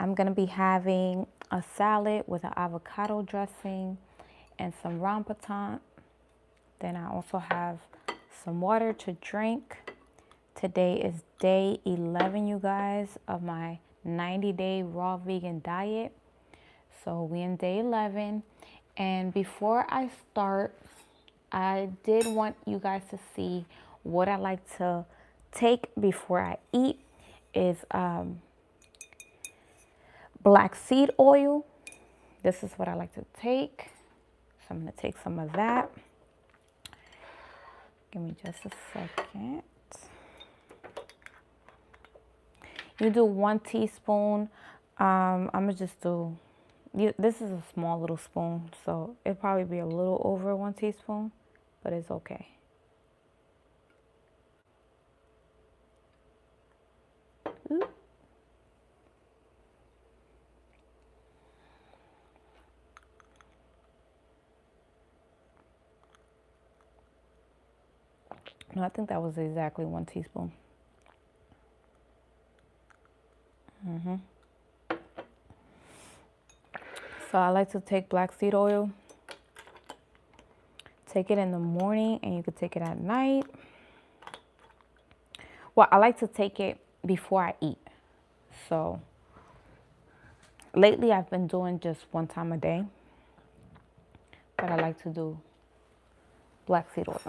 I'm going to be having a salad with an avocado dressing and some rambutan. Then I also have some water to drink. Today is day 11, you guys, of my 90-day raw vegan diet. So we in day 11. And before I start, I did want you guys to see what I like to take before I eat is black seed oil. This is what I like to take. So I'm going to take some of that. Give me just a second. You do 1 teaspoon. I'm going to just do, this is a small little spoon, so it'll probably be a little over 1 teaspoon, but it's okay. Ooh. No, I think that was exactly 1 teaspoon. So I like to take black seed oil. Take it in the morning and you could take it at night. Well, I like to take it before I eat. So lately I've been doing just 1 time a day. But I like to do black seed oil.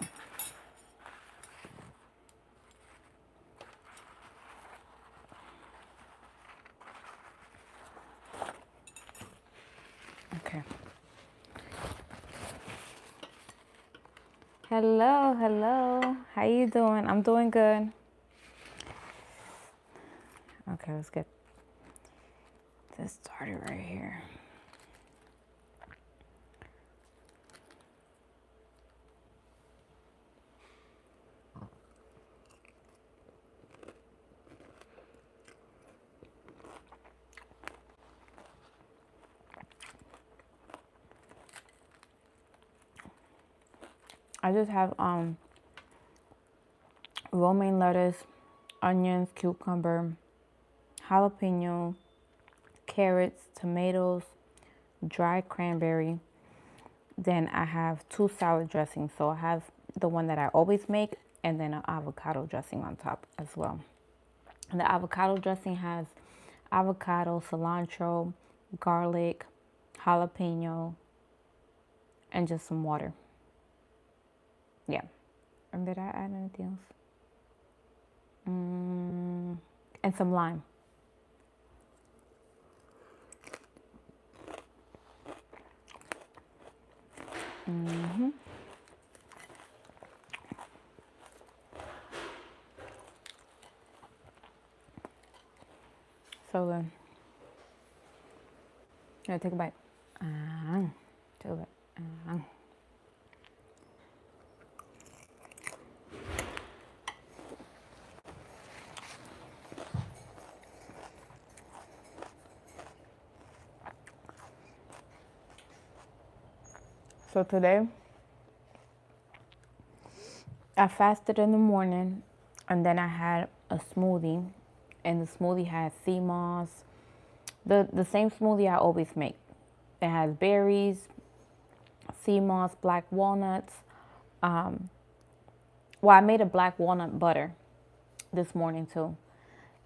Okay. Hello, hello. How you doing? I'm doing good. Okay, let's get this started right here. I just have romaine lettuce, onions, cucumber, jalapeno, carrots, tomatoes, dried cranberry. Then I have 2 salad dressings. So I have the one that I always make and then an avocado dressing on top as well. And the avocado dressing has avocado, cilantro, garlic, jalapeno, and just some water. Yeah. And did I add anything else? And some lime. So then, yeah, take a bite. Take a bite. So today, I fasted in the morning, and then I had a smoothie, and the smoothie had sea moss, the same smoothie I always make. It has berries, sea moss, black walnuts. Well, I made a black walnut butter this morning too,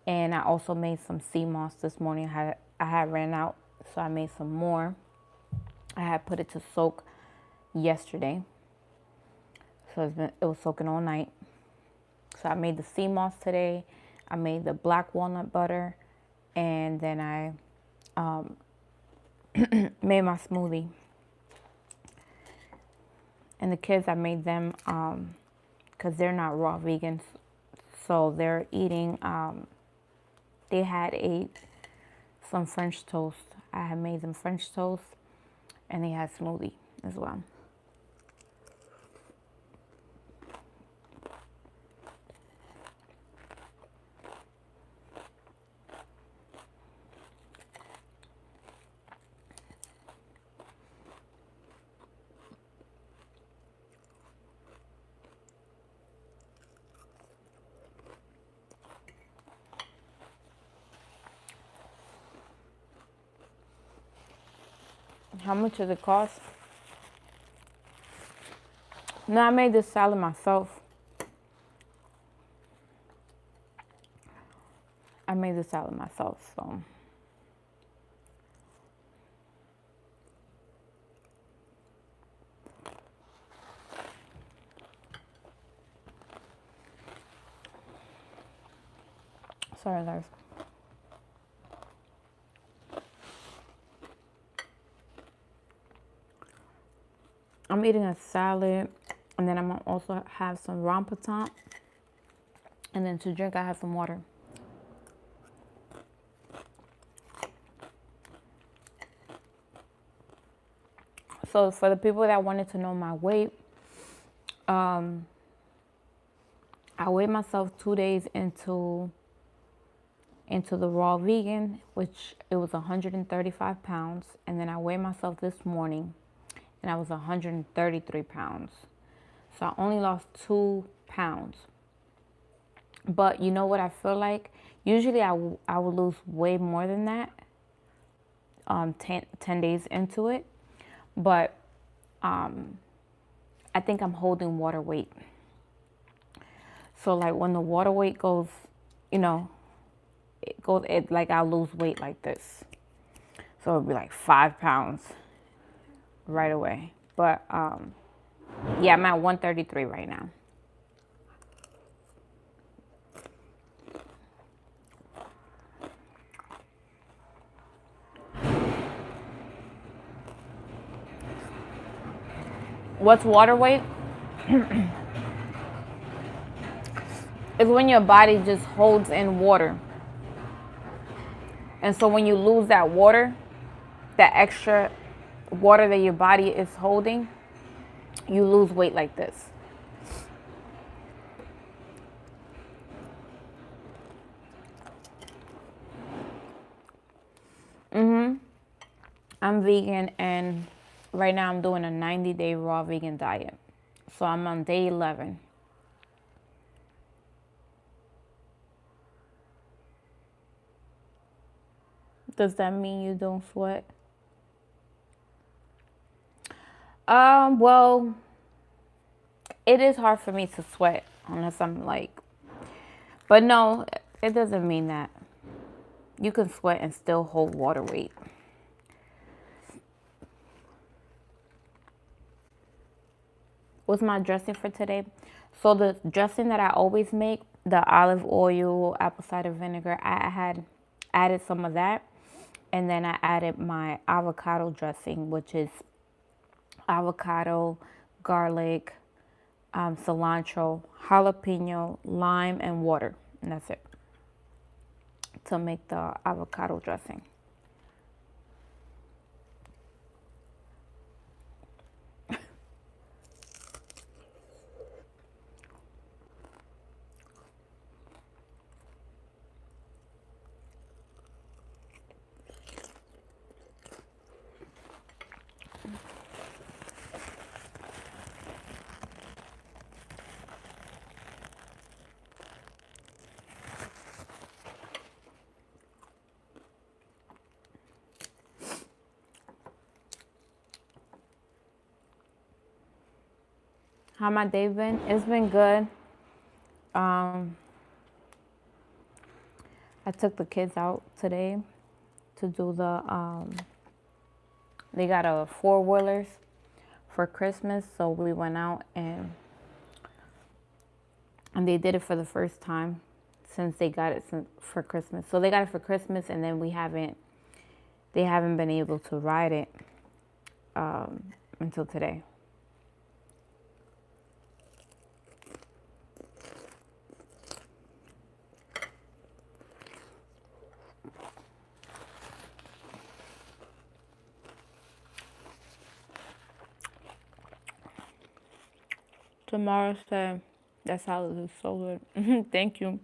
and I also made some sea moss this morning. I had ran out, so I made some more. I had put it to soak yesterday, so it was soaking all night. So I made the sea moss today. I made the black walnut butter, and then I made my smoothie. And the kids, I made them because they're not raw vegans, so they're eating. They had ate some French toast. I had made them French toast, and they had smoothie as well. How much does it cost? No, I made this salad myself. So. Sorry, guys. I'm eating a salad, and then I'm gonna also have some Rambutan, and then to drink I have some water. So for the people that wanted to know my weight, I weighed myself 2 days into the raw vegan, which it was 135 pounds, and then I weighed myself this morning, and I was 133 pounds. So I only lost 2 pounds. But you know what I feel like? Usually I would lose way more than that 10 days into it. But I think I'm holding water weight. So like when the water weight goes, like I'll lose weight like this. So it'll be like 5 pounds right away. But yeah, I'm at 133 right now. What's water weight? It's when your body just holds in water. And so when you lose that water, that extra water that your body is holding, you lose weight like this. I'm vegan, and right now I'm doing a 90-day raw vegan diet. So I'm on day 11. Does that mean you don't sweat? Well, it is hard for me to sweat unless I'm like, but no, it doesn't mean that. You can sweat and still hold water weight. What's my dressing for today? So the dressing that I always make, the olive oil, apple cider vinegar, I had added some of that. And then I added my avocado dressing, which is avocado, garlic, cilantro, jalapeno, lime, and water. And that's it to make the avocado dressing. How my day been? It's been good. I took the kids out today to do they got a 4-wheelers for Christmas, so we went out and they did it for the first time since they got it for Christmas. So they got it for Christmas, and then they haven't been able to ride it until today. Tomorrow said that salad is so good. Thank you.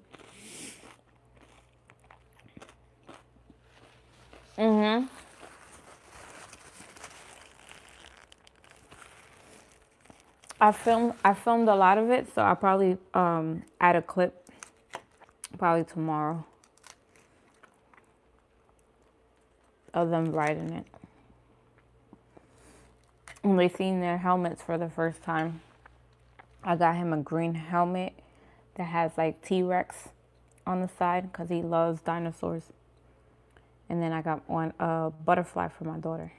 I filmed a lot of it, so I'll probably add a clip probably tomorrow of them riding it. when they seen their helmets for the first time. I got him a green helmet that has like T-Rex on the side because he loves dinosaurs. And then I got one butterfly for my daughter.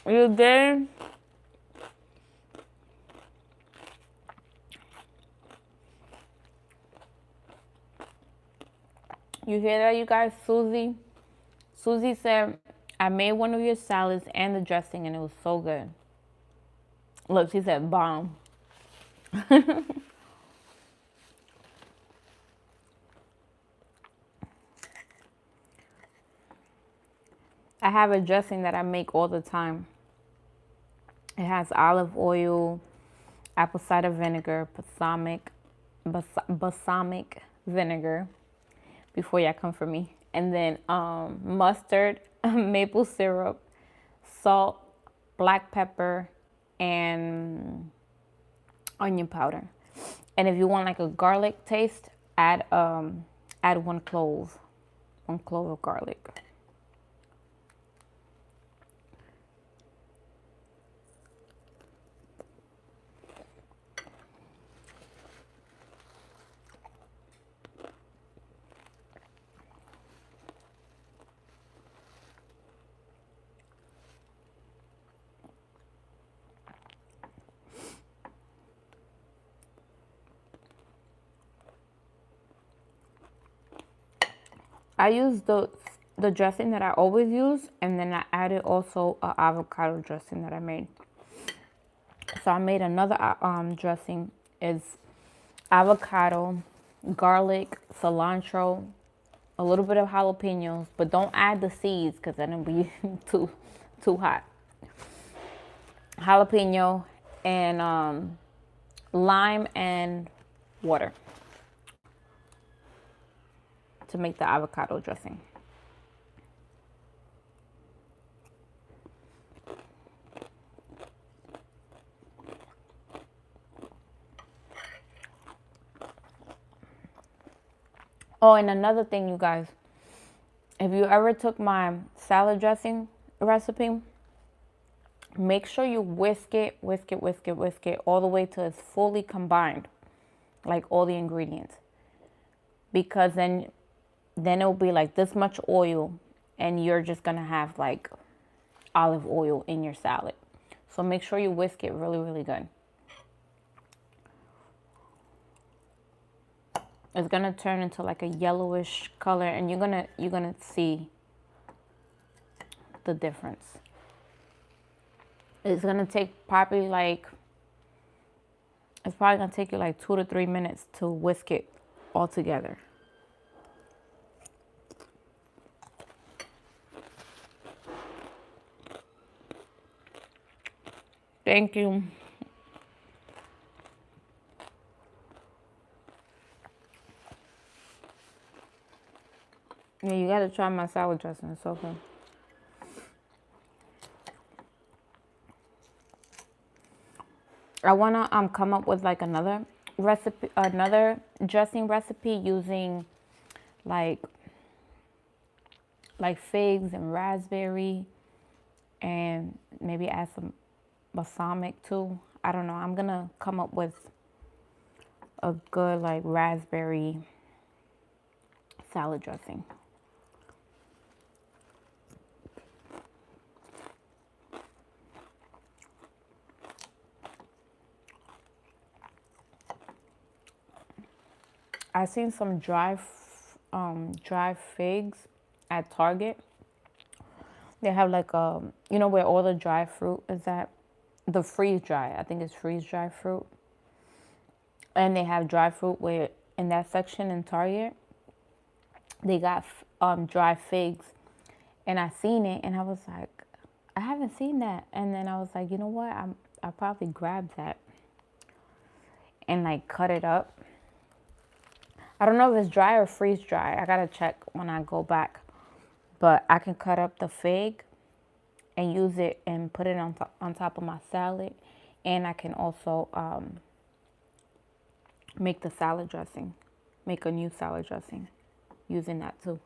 You did? You hear that, you guys? Susie said, I made one of your salads and the dressing, and it was so good. Look, she said, bomb. I have a dressing that I make all the time. It has olive oil, apple cider vinegar, balsamic vinegar, before y'all come for me. And then mustard, maple syrup, salt, black pepper, and onion powder. And if you want like a garlic taste, add one clove of garlic. I use the dressing that I always use, and then I added also an avocado dressing that I made. So I made another dressing. It's avocado, garlic, cilantro, a little bit of jalapenos, but don't add the seeds because then it'll be too hot. Jalapeno and lime and water to make the avocado dressing. Oh, and another thing, you guys, if you ever took my salad dressing recipe, make sure you whisk it all the way till it's fully combined, like all the ingredients. Because then it'll be like this much oil, and you're just gonna have like olive oil in your salad. So make sure you whisk it really good. It's gonna turn into like a yellowish color, and you're gonna see the difference. It's gonna take probably like, it's probably gonna take you like 2 to 3 minutes to whisk it all together. Thank you. Yeah, you gotta try my salad dressing. It's so good. I wanna come up with like another recipe, another dressing recipe using like figs and raspberry, and maybe add some balsamic too. I don't know. I'm gonna come up with a good like raspberry salad dressing. I seen some dry figs at Target. They have like you know where all the dry fruit is at, the freeze dry. I think it's freeze dry fruit. And they have dry fruit where in that section in Target, they got dry figs, and I seen it and I was like, I haven't seen that. And then I was like, you know what? I probably grabbed that and like cut it up. I don't know if it's dry or freeze dry. I gotta check when I go back. But I can cut up the fig and use it and put it on top of my salad. And I can also make the salad dressing. make a new salad dressing using that too.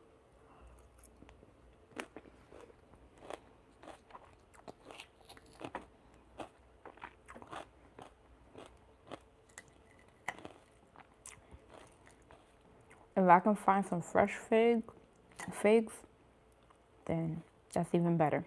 If I can find some fresh figs, then that's even better.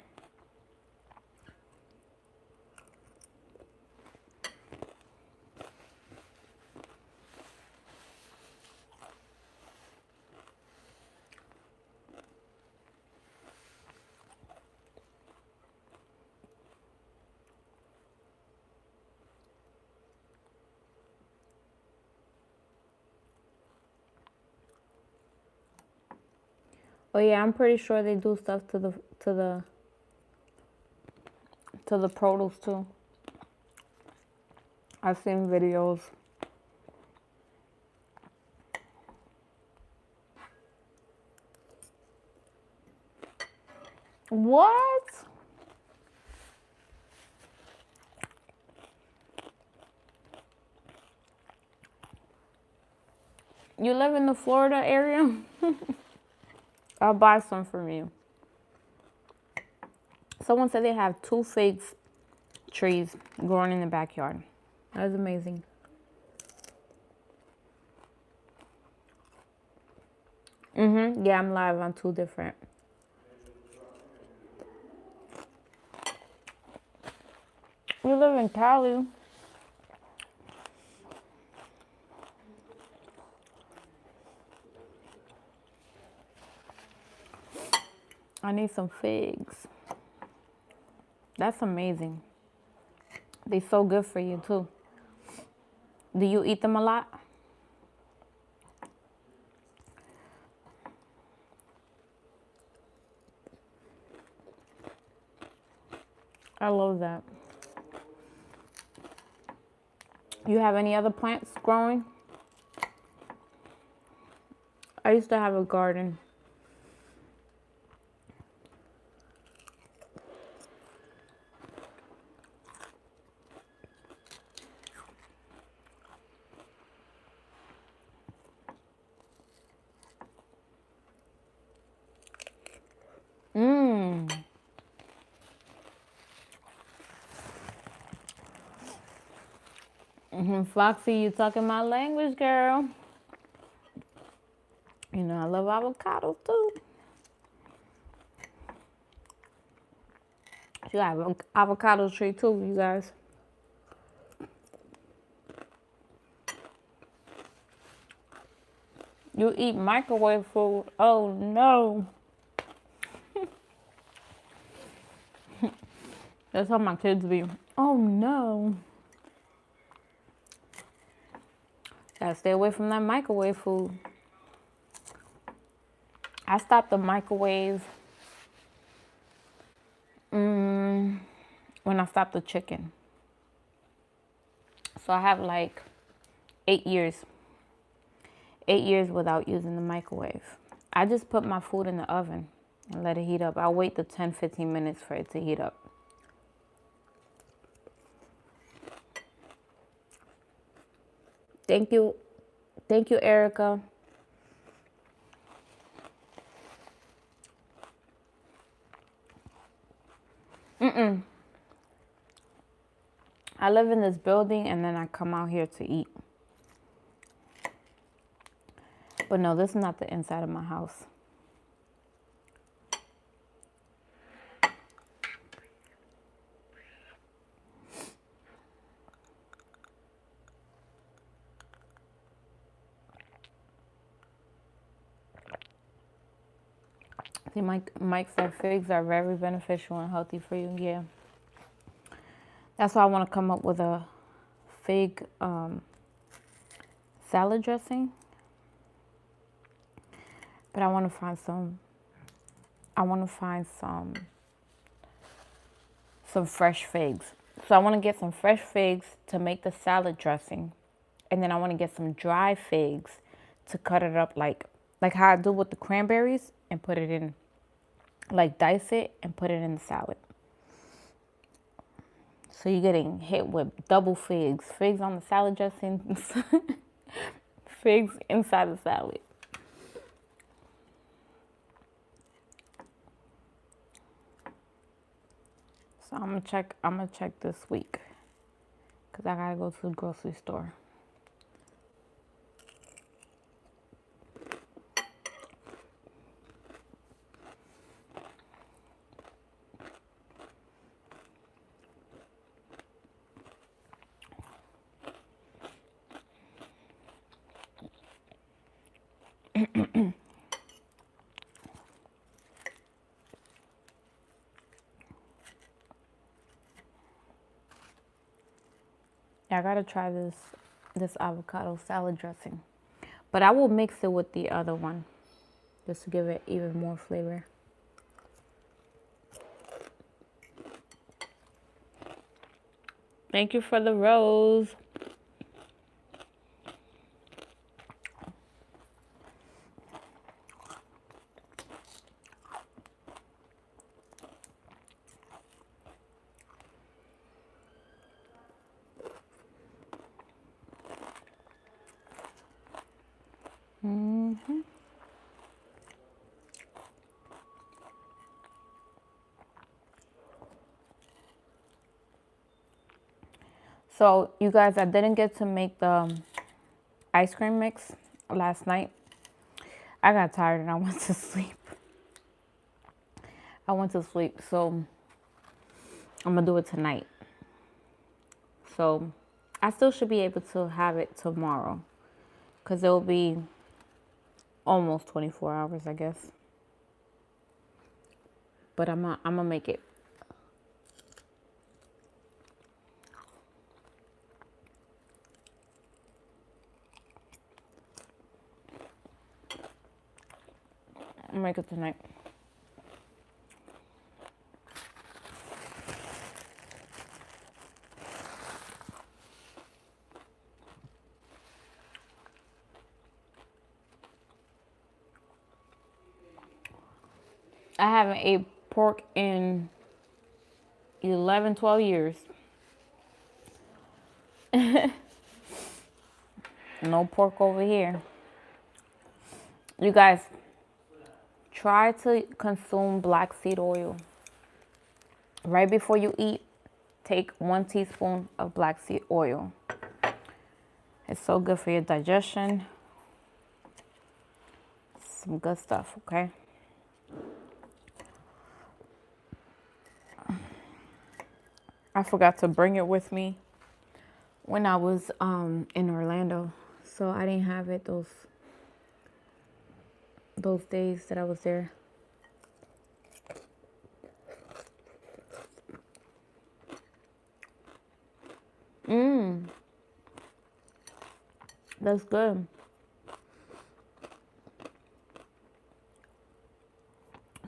Oh yeah, I'm pretty sure they do stuff to the produce too. I've seen videos. What? You live in the Florida area? I'll buy some from you. Someone said they have 2 fig trees growing in the backyard. That is amazing. Yeah, I'm live on 2 different. You live in Cali. I need some figs. That's amazing. They're so good for you too. Do you eat them a lot? I love that. You have any other plants growing? I used to have a garden. Foxy, you talking my language, girl. You know I love avocados too. You have an avocado tree too, you guys. You eat microwave food. Oh no. That's how my kids be. Oh no. Gotta stay away from that microwave food. I stopped the microwave when I stopped the chicken. So I have like 8 years. 8 years without using the microwave. I just put my food in the oven and let it heat up. I'll wait the 10-15 minutes for it to heat up. Thank you. Thank you, Erica. I live in this building and then I come out here to eat. But no, this is not the inside of my house. See, Mike said figs are very beneficial and healthy for you. Yeah. That's why I want to come up with a fig salad dressing. But I want to find some fresh figs. So I want to get some fresh figs to make the salad dressing. And then I want to get some dry figs to cut it up like how I do with the cranberries and put it in, like dice it and put it in the salad. So you're getting hit with double figs. Figs on the salad dressing, Figs inside the salad. So I'm gonna check this week. Cause I gotta go to the grocery store. Yeah, I gotta try this avocado salad dressing. But I will mix it with the other one just to give it even more flavor. Thank you for the rose. So you guys, I didn't get to make the ice cream mix last night. I got tired and I went to sleep. So I'm gonna do it tonight. So I still should be able to have it tomorrow because it will be almost 24 hours, I guess. But I'm gonna make it. I'll make it tonight. I haven't ate pork in 11, 12 years. No pork over here. You guys, try to consume black seed oil. Right before you eat, take 1 teaspoon of black seed oil. It's so good for your digestion. Some good stuff, okay? I forgot to bring it with me when I was in Orlando. So I didn't have it those days that I was there. That's good.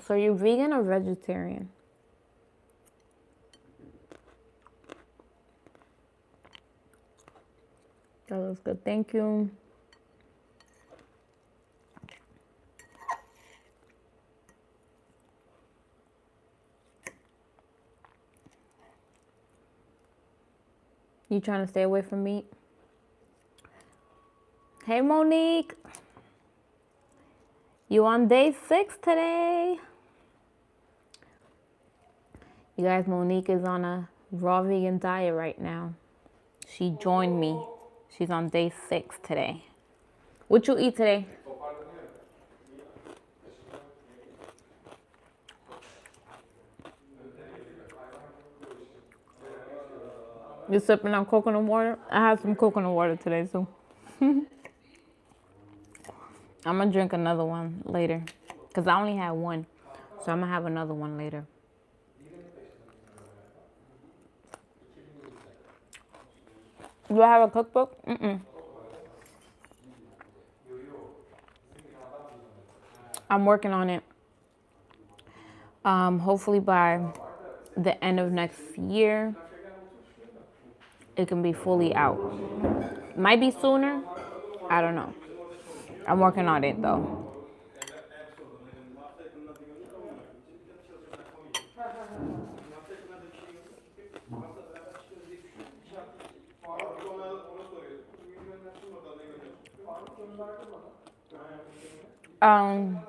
So you're vegan or vegetarian? That looks good. Thank you. You trying to stay away from meat? Hey, Monique. You on day 6 today? You guys, Monique is on a raw vegan diet right now. She joined me. She's on day 6 today. What you eat today? You sipping on coconut water? I have some coconut water today, so. I'm gonna drink another one later. Because I only had one. So I'm gonna have another one later. Do I have a cookbook? I'm working on it. Hopefully by the end of next year, it can be fully out. Might be sooner. I don't know. I'm working on it though. Um,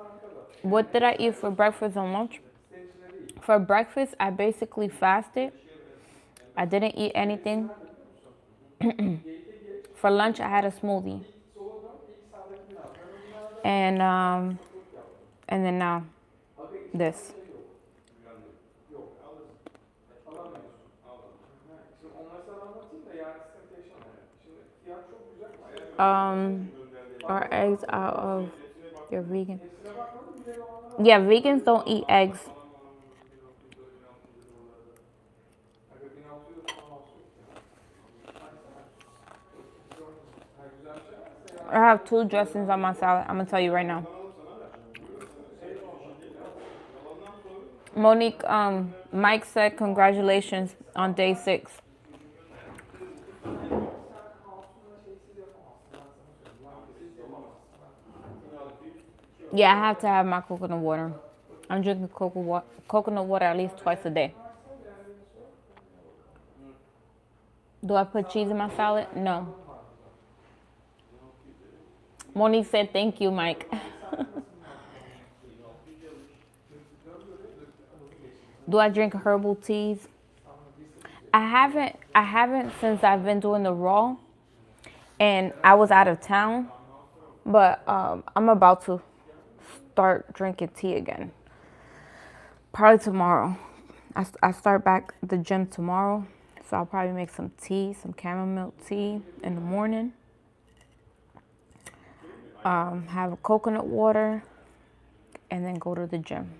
what did I eat for breakfast and lunch? For breakfast, I basically fasted. I didn't eat anything. For lunch, I had a smoothie. And and then now this. Are eggs out of your vegan? Yeah, vegans don't eat eggs. I have two dressings on my salad. I'm gonna tell you right now. Monique, Mike said congratulations on day 6. Yeah, I have to have my coconut water. I'm drinking coconut water at least twice a day. Do I put cheese in my salad? No. Monique said thank you, Mike. Do I drink herbal teas? I haven't since I've been doing the raw and I was out of town, but I'm about to start drinking tea again. Probably tomorrow. I start back the gym tomorrow, so I'll probably make some tea, some chamomile tea in the morning. Have a coconut water, and then go to the gym.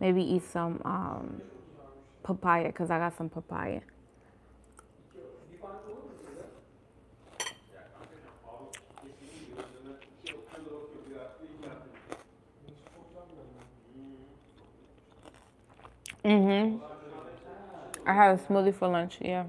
Maybe eat some papaya because I got some papaya. I had a smoothie for lunch. Yeah.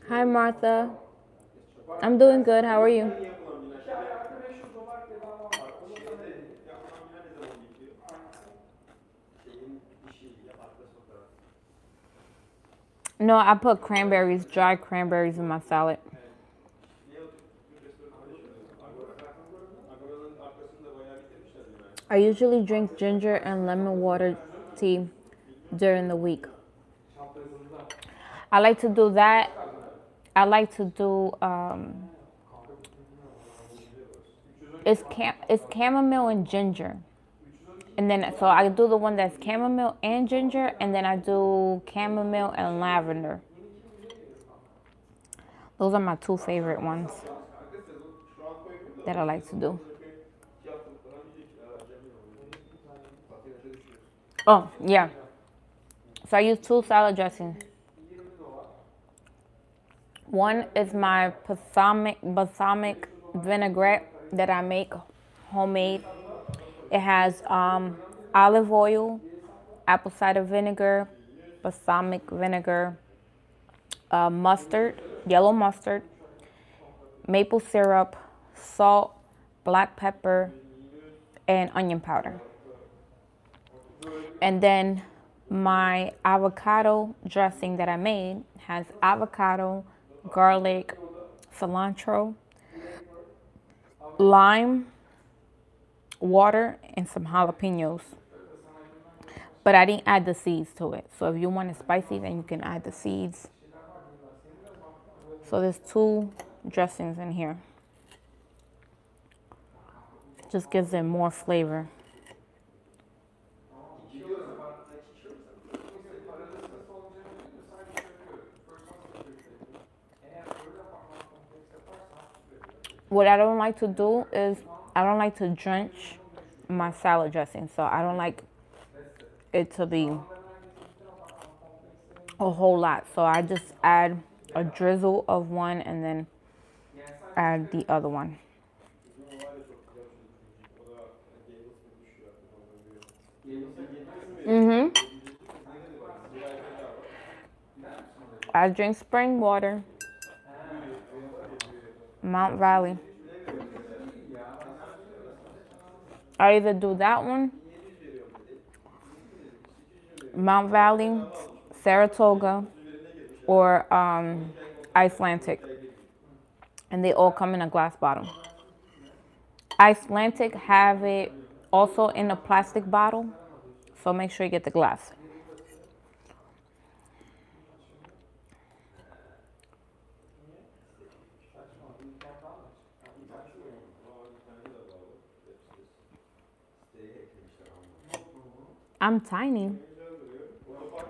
Hi, Martha. I'm doing good. How are you? No, I put cranberries, dry cranberries in my salad. I usually drink ginger and lemon water tea during the week. I like to do that. I like to do it's chamomile and ginger. And then so I do the one that's chamomile and ginger, and then I do chamomile and lavender. Those are my two favorite ones that I like to do. Oh, yeah. So I use two salad dressings. One is my balsamic vinaigrette that I make homemade. It has olive oil, apple cider vinegar, balsamic vinegar, mustard, yellow mustard, maple syrup, salt, black pepper, and onion powder. And then my avocado dressing that I made has avocado, garlic, cilantro, lime, water, and some jalapenos. But I didn't add the seeds to it. So if you want it spicy, then you can add the seeds. So there's two dressings in here. Just gives it more flavor. What I don't like to do is I don't like to drench my salad dressing. So I don't like it to be a whole lot. So I just add a drizzle of one and then add the other one. I drink spring water, Mount Valley. I either do that one, Mount Valley, Saratoga, or Icelandic. And they all come in a glass bottle. Icelandic have it also in a plastic bottle, so make sure you get the glass. I'm tiny.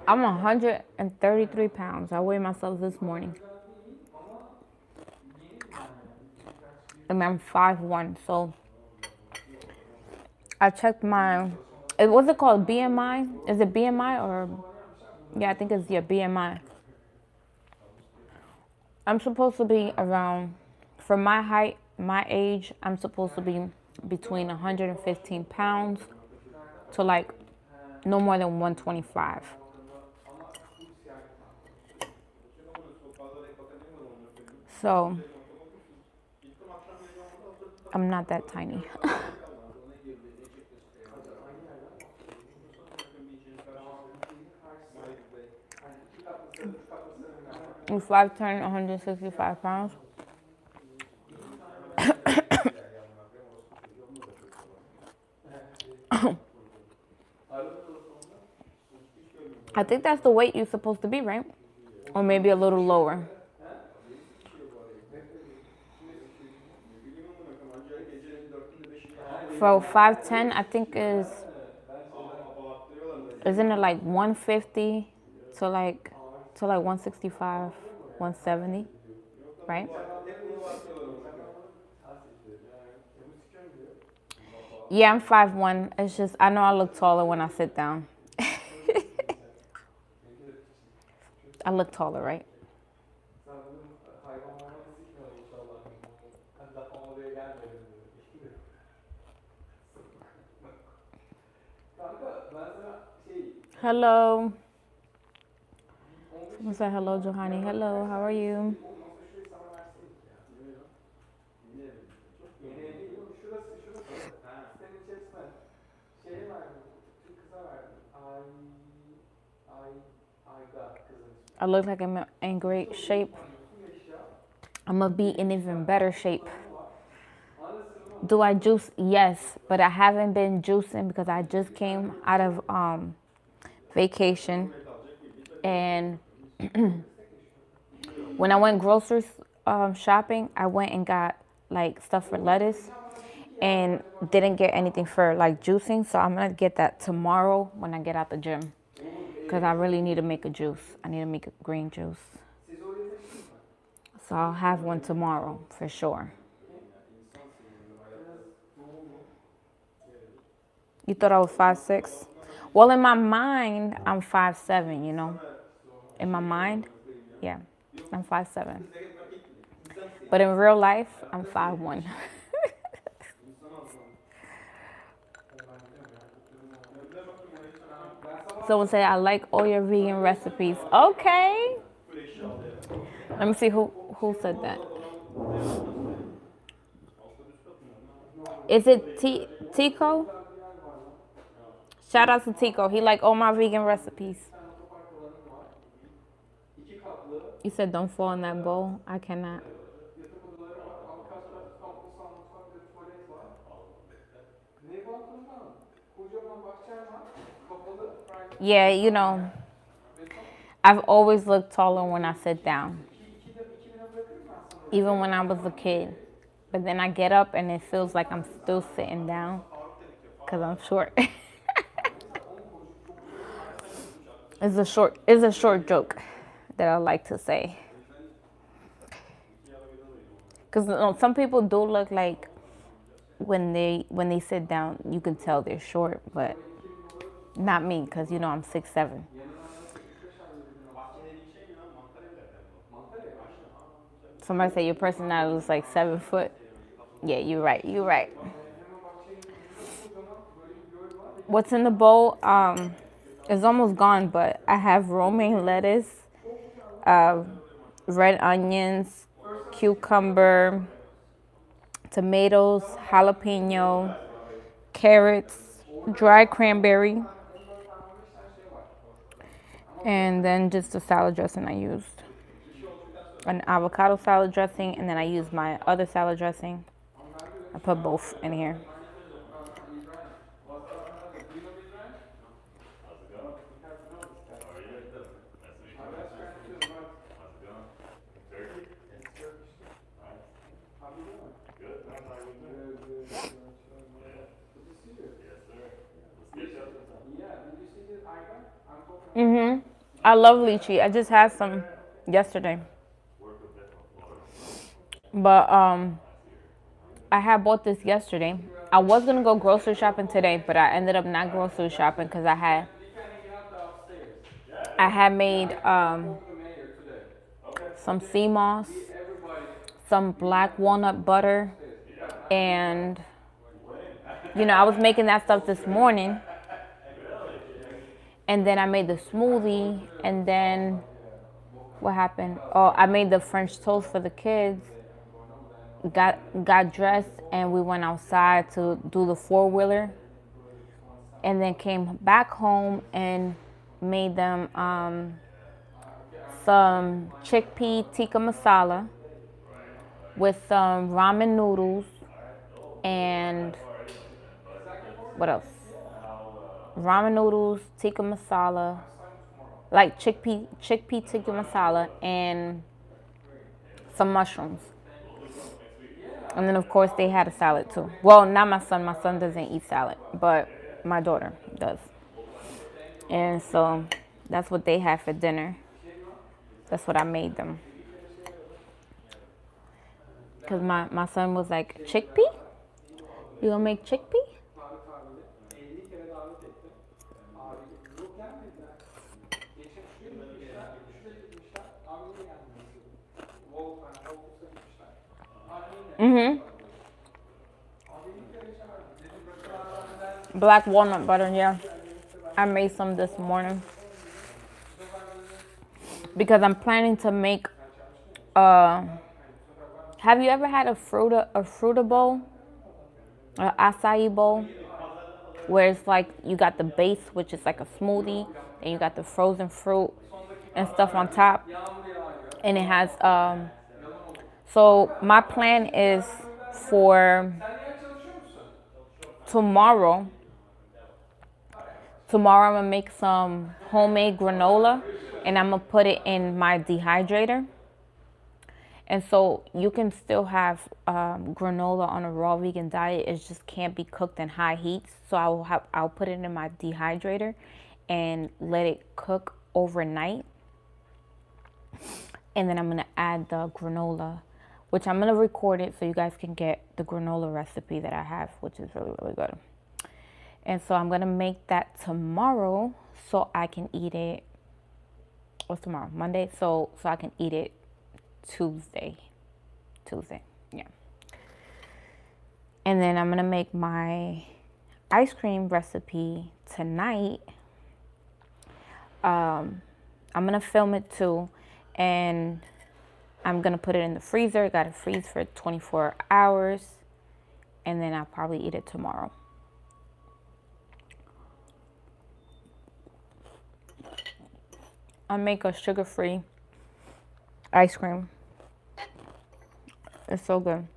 I'm 133 pounds. I weighed myself this morning. And I'm 5'1", so I checked my, what's it called, BMI? Is it BMI or, yeah, I think it's, yeah, BMI. I'm supposed to be around, for my height, my age, I'm supposed to be between 115 pounds to like no more than 125. So I'm not that tiny. I'm 5'10", 165 pounds. I think that's the weight you're supposed to be, right? Or maybe a little lower. For 5'10", I think isn't it like 150 to like 165, 170, right? Yeah, I'm 5'1". It's just I know I look taller when I sit down. I look taller, right? Hello. Someone say hello, Johanny. Hello, how are you? I look like I'm in great shape. I'm gonna be in even better shape. Do I juice? Yes, but I haven't been juicing because I just came out of vacation, and when I went grocery shopping, I went and got like stuff for lettuce and didn't get anything for like juicing. So I'm gonna get that tomorrow when I get out the gym because I really need to make a juice. I need to make a green juice. So I'll have one tomorrow for sure. You thought I was 5'6"? Well, in my mind, I'm 5'7", you know? In my mind, yeah, I'm 5'7". But in real life, I'm 5'1". Someone say, I like all your vegan recipes. Okay. Let me see who said that. Is it Tico? Shout out to Tico. He like all my vegan recipes. You said don't fall in that bowl. I cannot. Yeah, you know, I've always looked taller when I sit down, even when I was a kid. But then I get up and it feels like I'm still sitting down because I'm short. It's a short joke that I like to say. Because some people do look like when they sit down, you can tell they're short, but not me, because you know I'm 6'7". Somebody say your personality looks like 7 foot. Yeah, you're right. You're right. What's in the bowl? It's almost gone, but I have romaine lettuce, uh, red onions, cucumber, tomatoes, jalapeno, carrots, dry cranberry, and then just the salad dressing I used. An avocado salad dressing, and then I used my other salad dressing. I put both in here. I love lychee. I just had some yesterday. But I had bought this yesterday. I was gonna go grocery shopping today, but I ended up not grocery shopping because I had made some sea moss, some black walnut butter, and I was making that stuff this morning, and then I made the smoothie, and then what happened? Oh, I made the French toast for the kids. Got dressed, and we went outside to do the four-wheeler, and then came back home and made them some chickpea tikka masala with some ramen noodles and what else? Ramen noodles, tikka masala, like chickpea tikka masala, and some mushrooms. And then of course they had a salad too. Well, not my son. My son doesn't eat salad, but my daughter does. And so that's what they had for dinner. That's what I made them. Because my son was like, chickpea? You gonna make chickpea? Black walnut butter, yeah. I made some this morning. Because I'm planning to make have you ever had a fruta bowl? An acai bowl? Where it's like you got the base, which is like a smoothie, and you got the frozen fruit and stuff on top. And it has so my plan is for tomorrow. Tomorrow I'm gonna make some homemade granola, and I'm gonna put it in my dehydrator. And so you can still have granola on a raw vegan diet. It just can't be cooked in high heats. So I'll put it in my dehydrator and let it cook overnight. And then I'm gonna add the granola, which I'm gonna record it so you guys can get the granola recipe that I have, which is really, really good. And so I'm gonna make that tomorrow so I can eat it. What's tomorrow? Monday. So I can eat it Tuesday, yeah. And then I'm gonna make my ice cream recipe tonight. I'm gonna film it too, and I'm gonna put it in the freezer. Gotta freeze for 24 hours, and then I'll probably eat it tomorrow. I make a sugar-free ice cream. It's so good.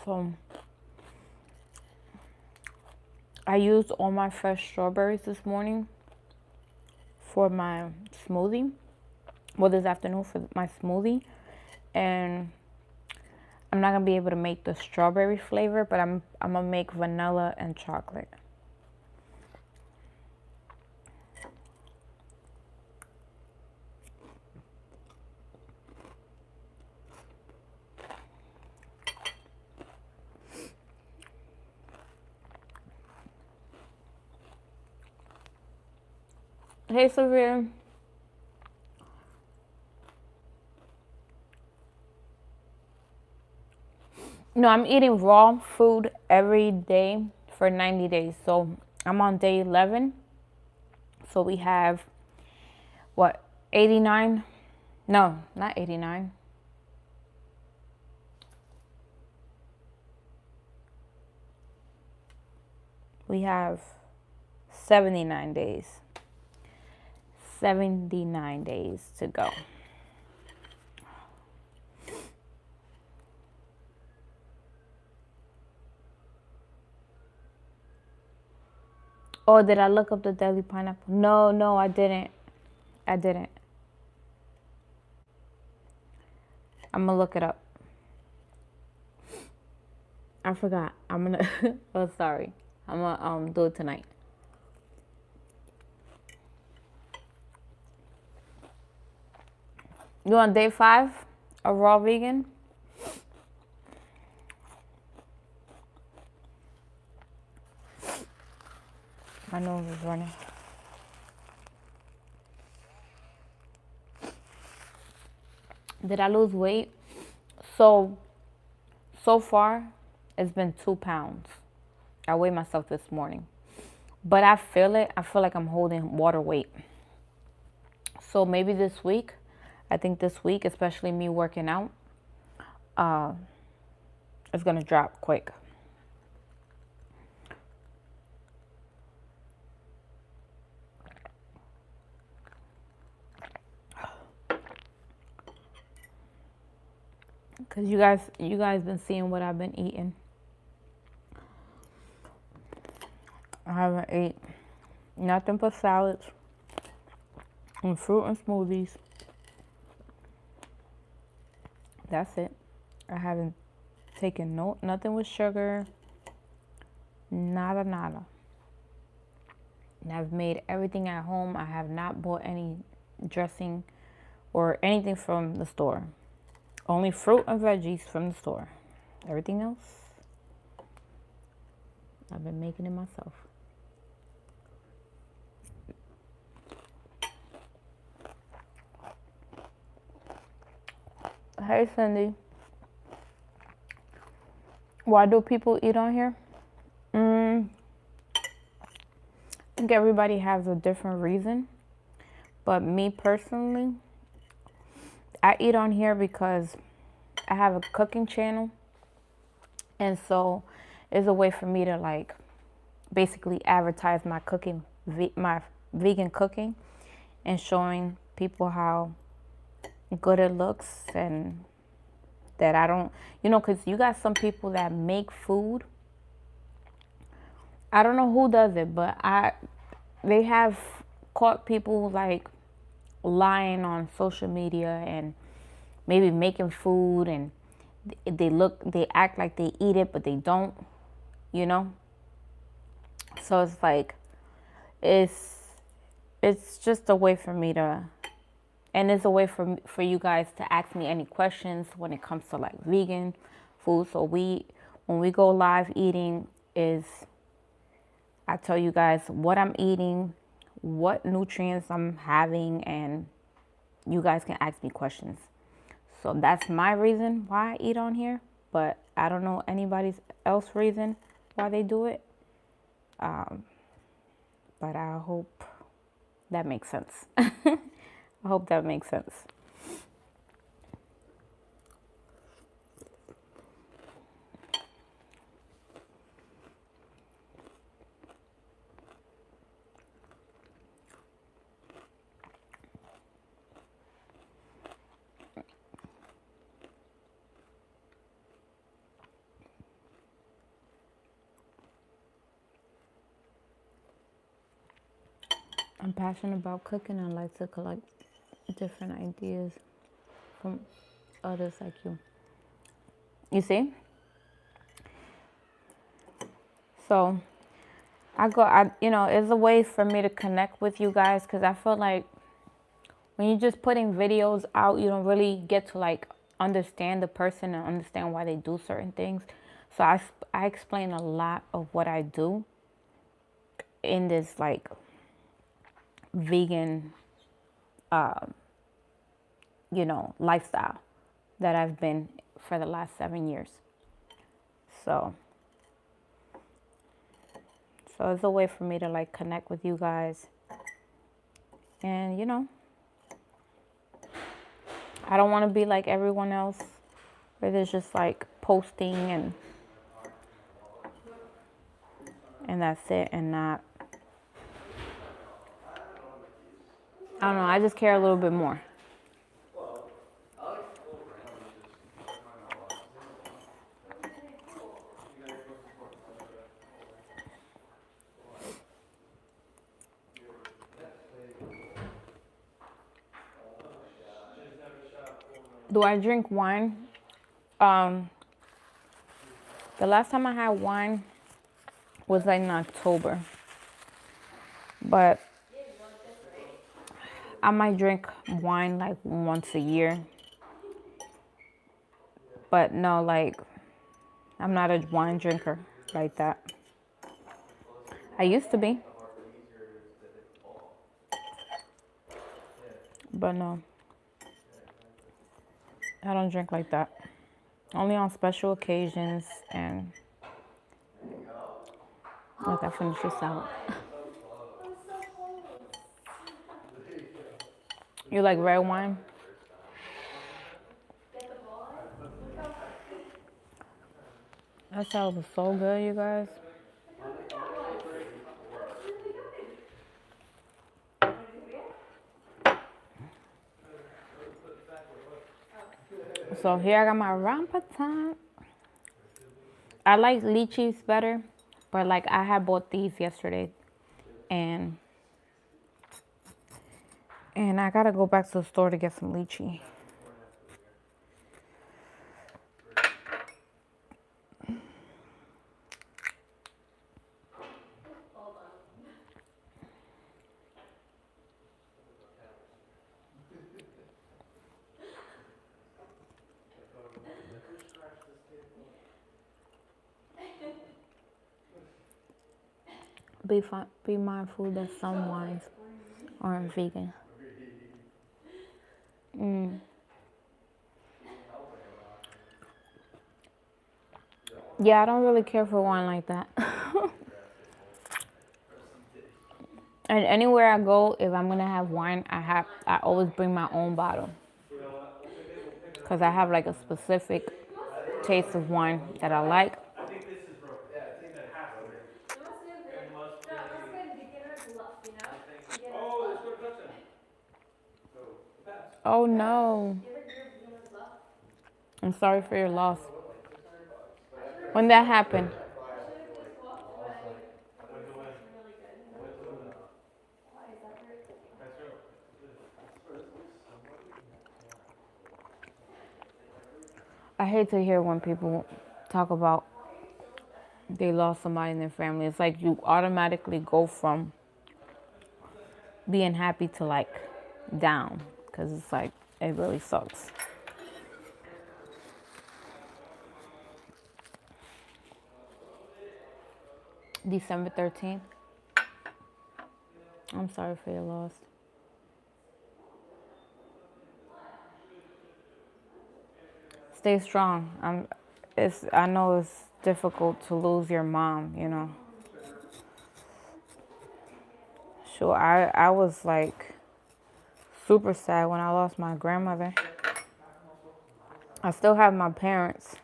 So I used all my fresh strawberries this morning for my smoothie. Well, this afternoon for my smoothie. And I'm not gonna be able to make the strawberry flavor, but I'm gonna make vanilla and chocolate. Hey, Severe. No, I'm eating raw food every day for 90 days. So I'm on day 11. So we have, what, 89? No, not 89. We have 79 days. 79 days to go. Oh, did I look up the deadly pineapple? No, I didn't. I didn't. I'm gonna look it up. I forgot. I'm gonna. Oh, sorry. I'm gonna do it tonight. You on day 5 of raw vegan? My nose is running. Did I lose weight? So far, it's been 2 pounds. I weighed myself this morning. But I feel it. I feel like I'm holding water weight. So maybe this week, I think this week, especially me working out, it's going to drop quick. Because you guys been seeing what I've been eating. I haven't ate nothing but salads and fruit and smoothies. That's it. I haven't taken nothing with sugar. Nada. And I've made everything at home. I have not bought any dressing or anything from the store. Only fruit and veggies from the store. Everything else, I've been making it myself. Hey, Cindy. Why do people eat on here? I think everybody has a different reason. But me personally, I eat on here because I have a cooking channel. And so it's a way for me to like basically advertise my cooking, my vegan cooking, and showing people how good it looks, and that I don't, because you got some people that make food. I don't know who does it, but they have caught people like lying on social media and maybe making food, and they act like they eat it, but they don't, So it's like, it's just a way for me to, and it's a way for you guys to ask me any questions when it comes to like vegan food. So when we go live eating, I tell you guys what I'm eating, what nutrients I'm having, and you guys can ask me questions. So that's my reason why I eat on here, but I don't know anybody's else reason why they do it. But I hope that makes sense. I hope that makes sense. I'm passionate about cooking and like to collect different ideas from others like you. You see? So it's a way for me to connect with you guys, because I feel like when you're just putting videos out, you don't really get to like understand the person and understand why they do certain things. So I explain a lot of what I do in this like vegan, lifestyle that I've been for the last 7 years. So it's a way for me to like connect with you guys And, you know, I don't want to be like everyone else where there's just like posting and that's it, and not, I don't know, I just care a little bit more. Do I drink wine? Um, the last time I had wine was like in October. But I might drink wine like once a year. But no, like, I'm not a wine drinker like that. I used to be. But no, I don't drink like that. Only on special occasions and like I finished this out. You like red wine? That salad was so good, you guys. So here I got my Rambutan. I like lychees better, but like I had bought these yesterday, and I gotta go back to the store to get some lychee. Be mindful that some wines aren't vegan. Yeah, I don't really care for wine like that. And anywhere I go, if I'm gonna have wine, I always bring my own bottle, cause I have like a specific taste of wine that I like. Oh no, I'm sorry for your loss. When that happened? I hate to hear when people talk about they lost somebody in their family. It's like you automatically go from being happy to like down, because it's like it really sucks. December 13th. I'm sorry for your loss. Stay strong. I know it's difficult to lose your mom, you know. Sure, I was like super sad when I lost my grandmother. I still have my parents,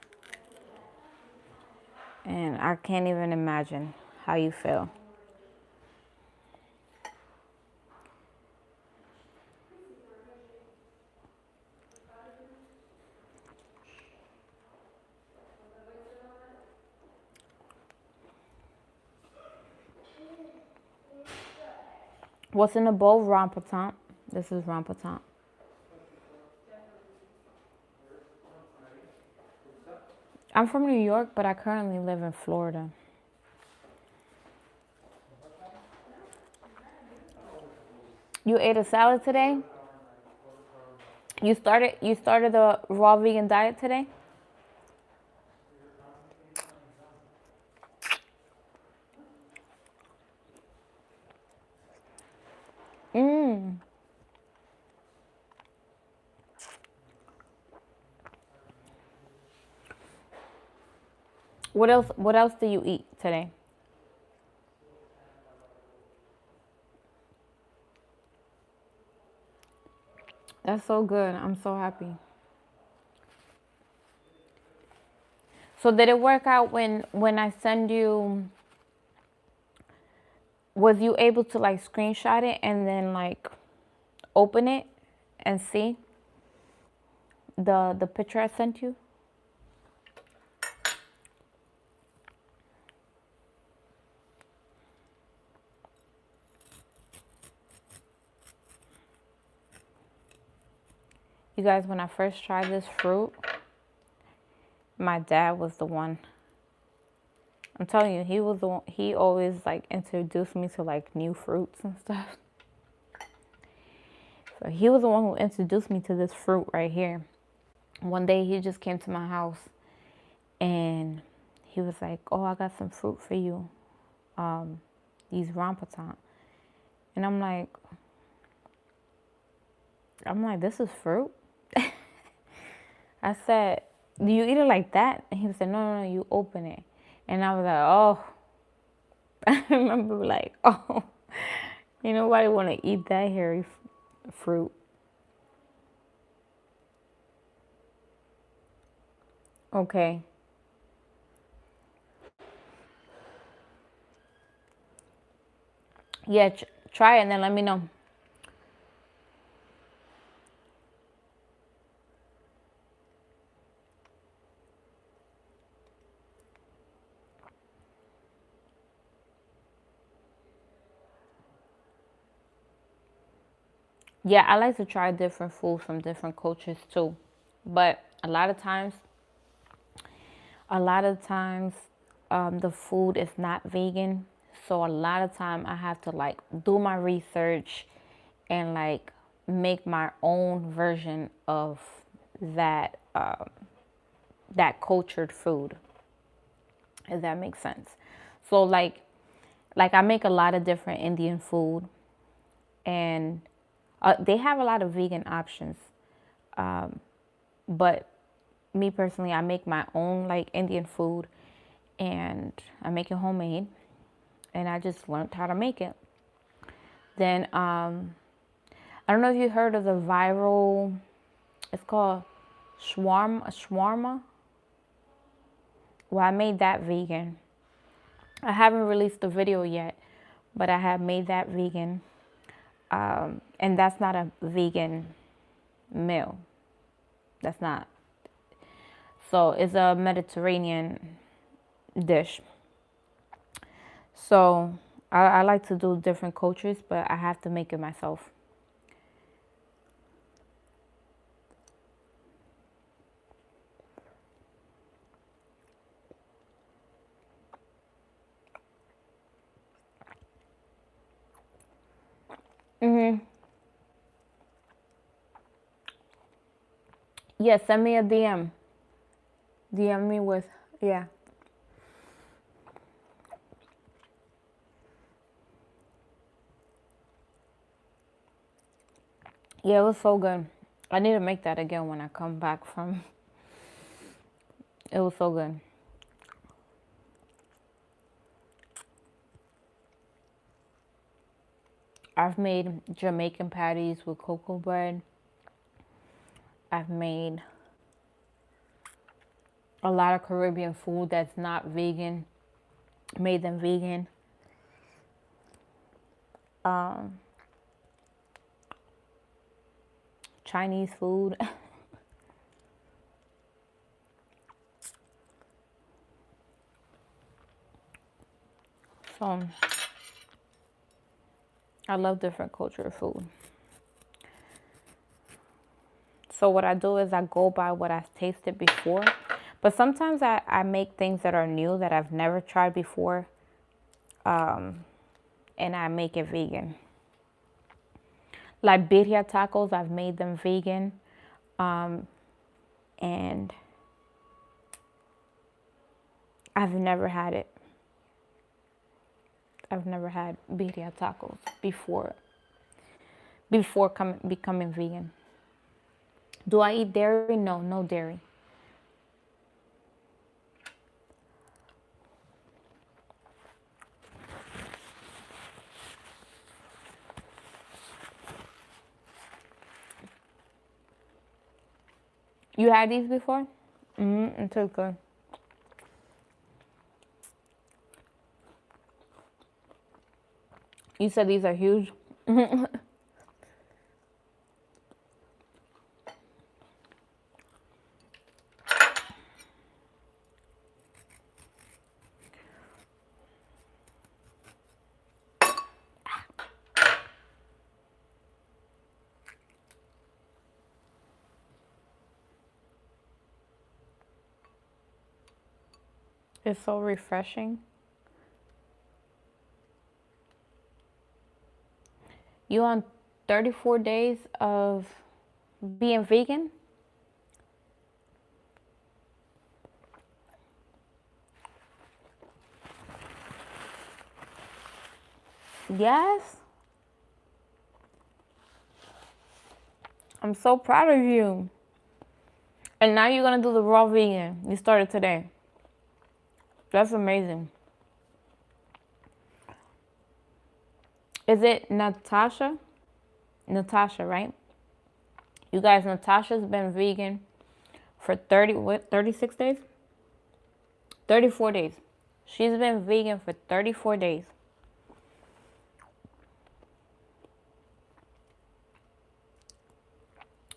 and I can't even imagine how you feel. What's in the bowl? Rambutan. This is Rambutan. I'm from New York, but I currently live in Florida. You ate a salad today? You started the raw vegan diet today? What else do you eat today? That's so good. I'm so happy. So did it work out when I send you? Was you able to like screenshot it and then like open it and see the picture I sent you? You guys, when I first tried this fruit, my dad was the one. I'm telling you, he was the one. He always like introduced me to like new fruits and stuff. So he was the one who introduced me to this fruit right here. One day he just came to my house and he was like, "Oh, I got some fruit for you. These Rambutan." And I'm like, this is fruit? I said, "Do you eat it like that?" And he said, "No, no, no, you open it." And I was like, oh. I remember like, oh, nobody want to eat that hairy fruit. Okay. Yeah, try it and then let me know. Yeah, I like to try different foods from different cultures too. But a lot of times, the food is not vegan. So a lot of time I have to like do my research and like make my own version of that that cultured food. If that makes sense. So like I make a lot of different Indian food, and they have a lot of vegan options. But me personally, I make my own like Indian food, and I make it homemade, and I just learned how to make it. Then I don't know if you heard of the viral. It's called shawarma. Well, I made that vegan. I haven't released the video yet, but I have made that vegan. And that's not a vegan meal. That's not. So it's a Mediterranean dish. So I like to do different cultures, but I have to make it myself. Yeah, send me a DM. DM me with, yeah. Yeah, it was so good. I need to make that again when I come back from. It was so good. I've made Jamaican patties with cocoa bread. I've made a lot of Caribbean food that's not vegan. Made them vegan. Chinese food. So I love different culture of food. So what I do is I go by what I've tasted before. But sometimes I make things that are new that I've never tried before. And I make it vegan. Like birria tacos, I've made them vegan. And I've never had it. I've never had birria tacos before becoming vegan. Do I eat dairy? No, no dairy. You had these before? It tastes good. You said these are huge? It's so refreshing. You on 34 days of being vegan? Yes. I'm so proud of you. And now you're gonna do the raw vegan. You started today. That's amazing. Is it Natasha? Natasha, right? You guys, Natasha's been vegan for 36 days? 34 days. She's been vegan for 34 days.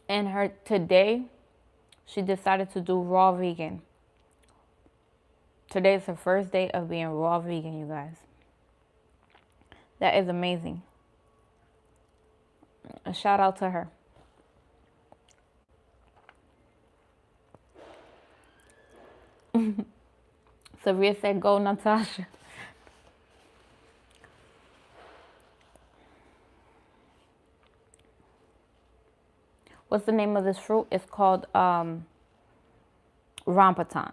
And today, she decided to do raw vegan. Today is the first day of being raw vegan, you guys. That is amazing. A shout out to her. Savia said, go, Natasha. What's the name of this fruit? It's called Rambutan.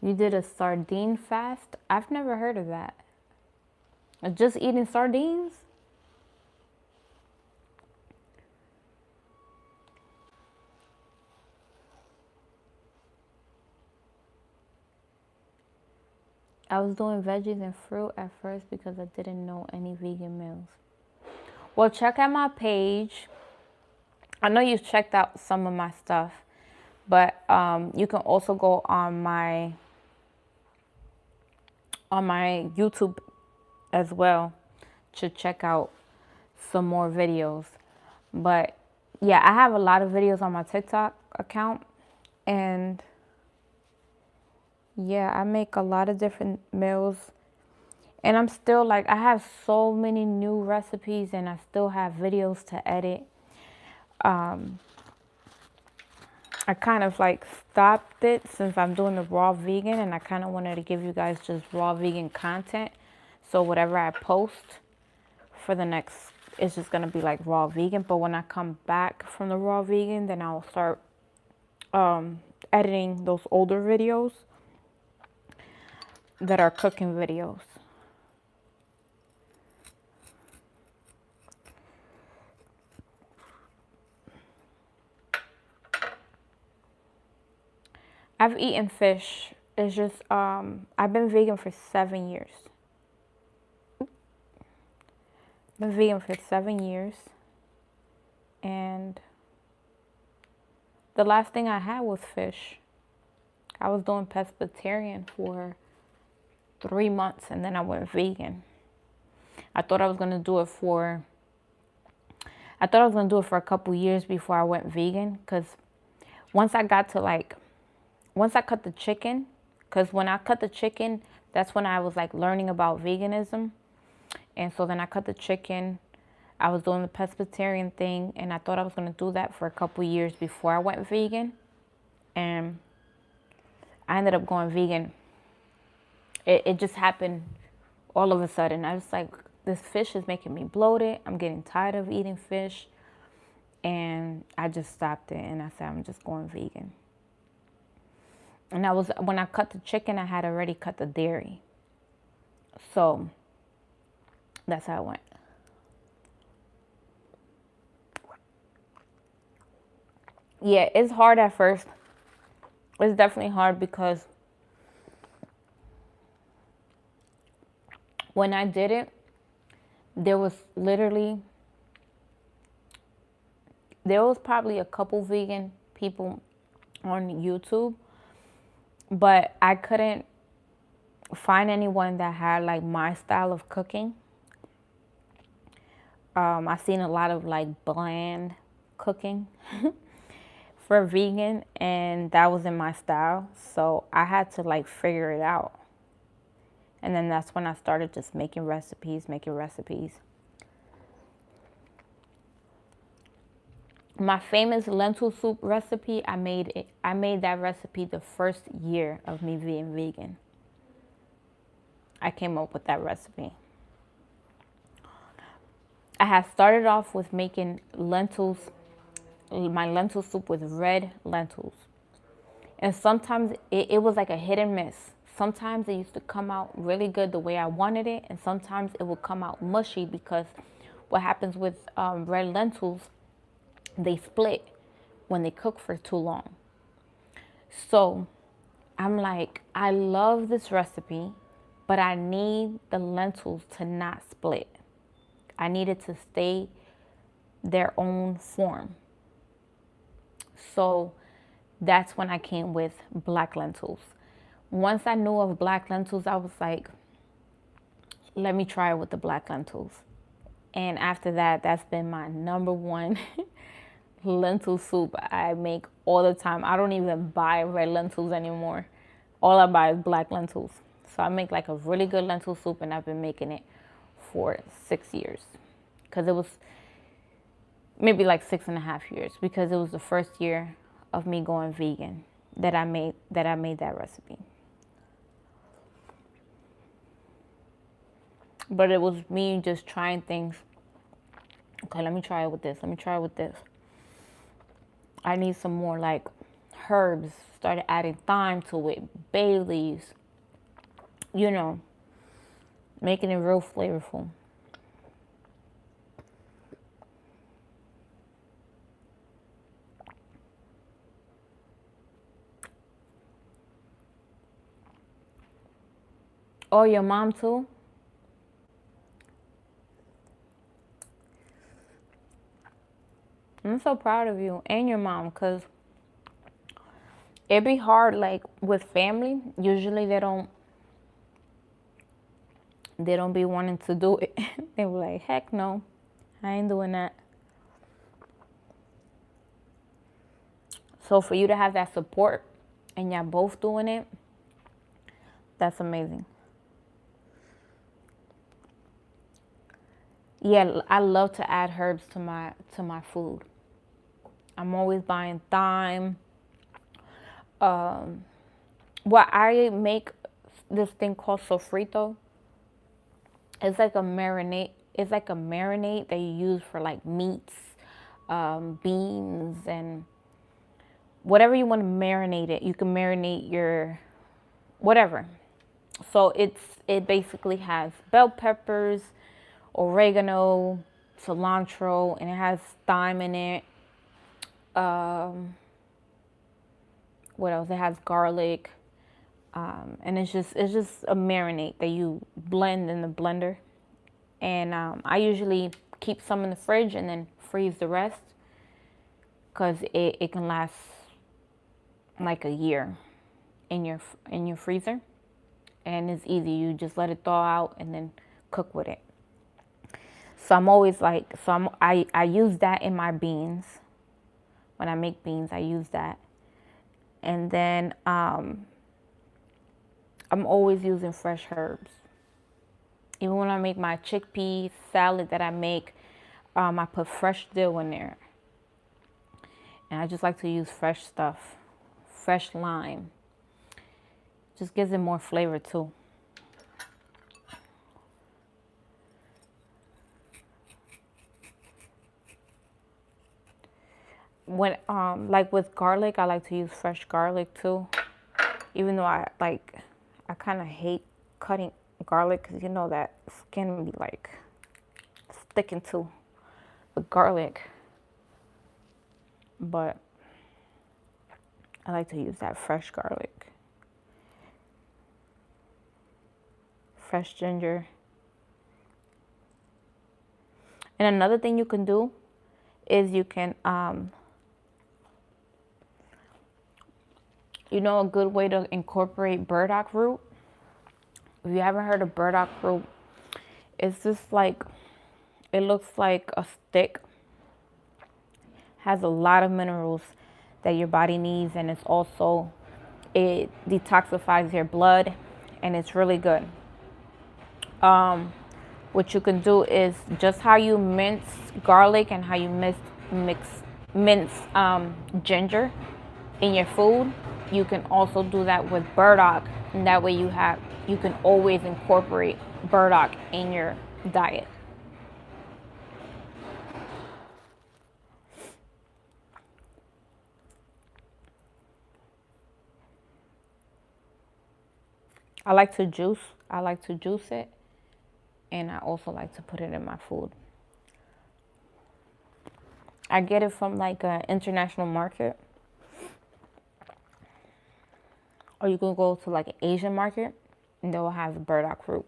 You did a sardine fast? I've never heard of that. Just eating sardines? I was doing veggies and fruit at first because I didn't know any vegan meals. Well, check out my page. I know you've checked out some of my stuff, but you can also go on my YouTube as well to check out some more videos. But yeah, I have a lot of videos on my TikTok account, and yeah, I make a lot of different meals, and I'm still like, I have so many new recipes and I still have videos to edit. I kind of like stopped it since I'm doing the raw vegan, and I kind of wanted to give you guys just raw vegan content. So whatever I post for the next, it's just going to be like raw vegan. But when I come back from the raw vegan, then I'll start editing those older videos that are cooking videos. I've eaten fish. It's just I've been vegan for 7 years. Been vegan for 7 years, and the last thing I had was fish. I was doing pescatarian for 3 months, and then I went vegan. I thought I was gonna do it for a couple years before I went vegan, because once I cut the chicken, because when I cut the chicken, that's when I was like learning about veganism. And so then I cut the chicken. I was doing the pescatarian thing, and I thought I was going to do that for a couple years before I went vegan. And I ended up going vegan. It just happened all of a sudden. I was like, this fish is making me bloated. I'm getting tired of eating fish. And I just stopped it, and I said, I'm just going vegan. And when I cut the chicken, I had already cut the dairy. So that's how it went. Yeah, it's hard at first. It's definitely hard because when I did it, there was literally, there was probably a couple vegan people on YouTube, but I couldn't find anyone that had like my style of cooking. I've seen a lot of like bland cooking for vegan, and that wasn't my style. So I had to like figure it out. And then that's when I started just making recipes. My famous lentil soup recipe, I made that recipe the first year of me being vegan. I came up with that recipe. I had started off with making lentils, my lentil soup with red lentils. And sometimes it was like a hit and miss. Sometimes it used to come out really good the way I wanted it, and sometimes it would come out mushy because what happens with red lentils, they split when they cook for too long. So I'm like, I love this recipe, but I need the lentils to not split. I need it to stay their own form. So that's when I came with black lentils. Once I knew of black lentils, I was like, let me try it with the black lentils. And after that, that's been my number one lentil soup I make all the time. I don't even buy red lentils anymore. All I buy is black lentils. So I make like a really good lentil soup, and I've been making it for 6 years. Because it was maybe like 6.5 years, because it was the first year of me going vegan that I made that recipe. But it was me just trying things. Okay, let me try it with this. I need some more like herbs. Started adding thyme to it, bay leaves, making it real flavorful. Oh, your mom too? I'm so proud of you and your mom, because it'd be hard, like with family. Usually they don't be wanting to do it. They were like, heck no, I ain't doing that. So for you to have that support and y'all both doing it, that's amazing. Yeah, I love to add herbs to my food. I'm always buying thyme. Well, I make this thing called sofrito. It's like a marinade. It's like a marinade that you use for like meats, beans, and whatever you want to marinate it. You can marinate your whatever. So it basically has bell peppers, oregano, cilantro, and it has thyme in it. What else? It has garlic, and it's just a marinade that you blend in the blender. And I usually keep some in the fridge and then freeze the rest, because it can last like a year in your freezer, and it's easy. You just let it thaw out and then cook with it. So I'm always like, I use that in my beans. When I make beans, I use that. And then I'm always using fresh herbs. Even when I make my chickpea salad that I make, I put fresh dill in there. And I just like to use fresh stuff, fresh lime. Just gives it more flavor too. When like with garlic, I like to use fresh garlic too. Even though I kind of hate cutting garlic, because that skin be like sticking to the garlic. But I like to use that fresh garlic, fresh ginger. And another thing you can do is you can, you know, a good way to incorporate burdock root. If you haven't heard of burdock root, it's just like, it looks like a stick. Has a lot of minerals that your body needs, and it's also, it detoxifies your blood, and it's really good. What you can do is just how you mince garlic and how you mince ginger in your food, you can also do that with burdock, and that way you can always incorporate burdock in your diet. I like to juice it, and I also like to put it in my food. I get it from like an international market, or you can go to like an Asian market and they'll have burdock root.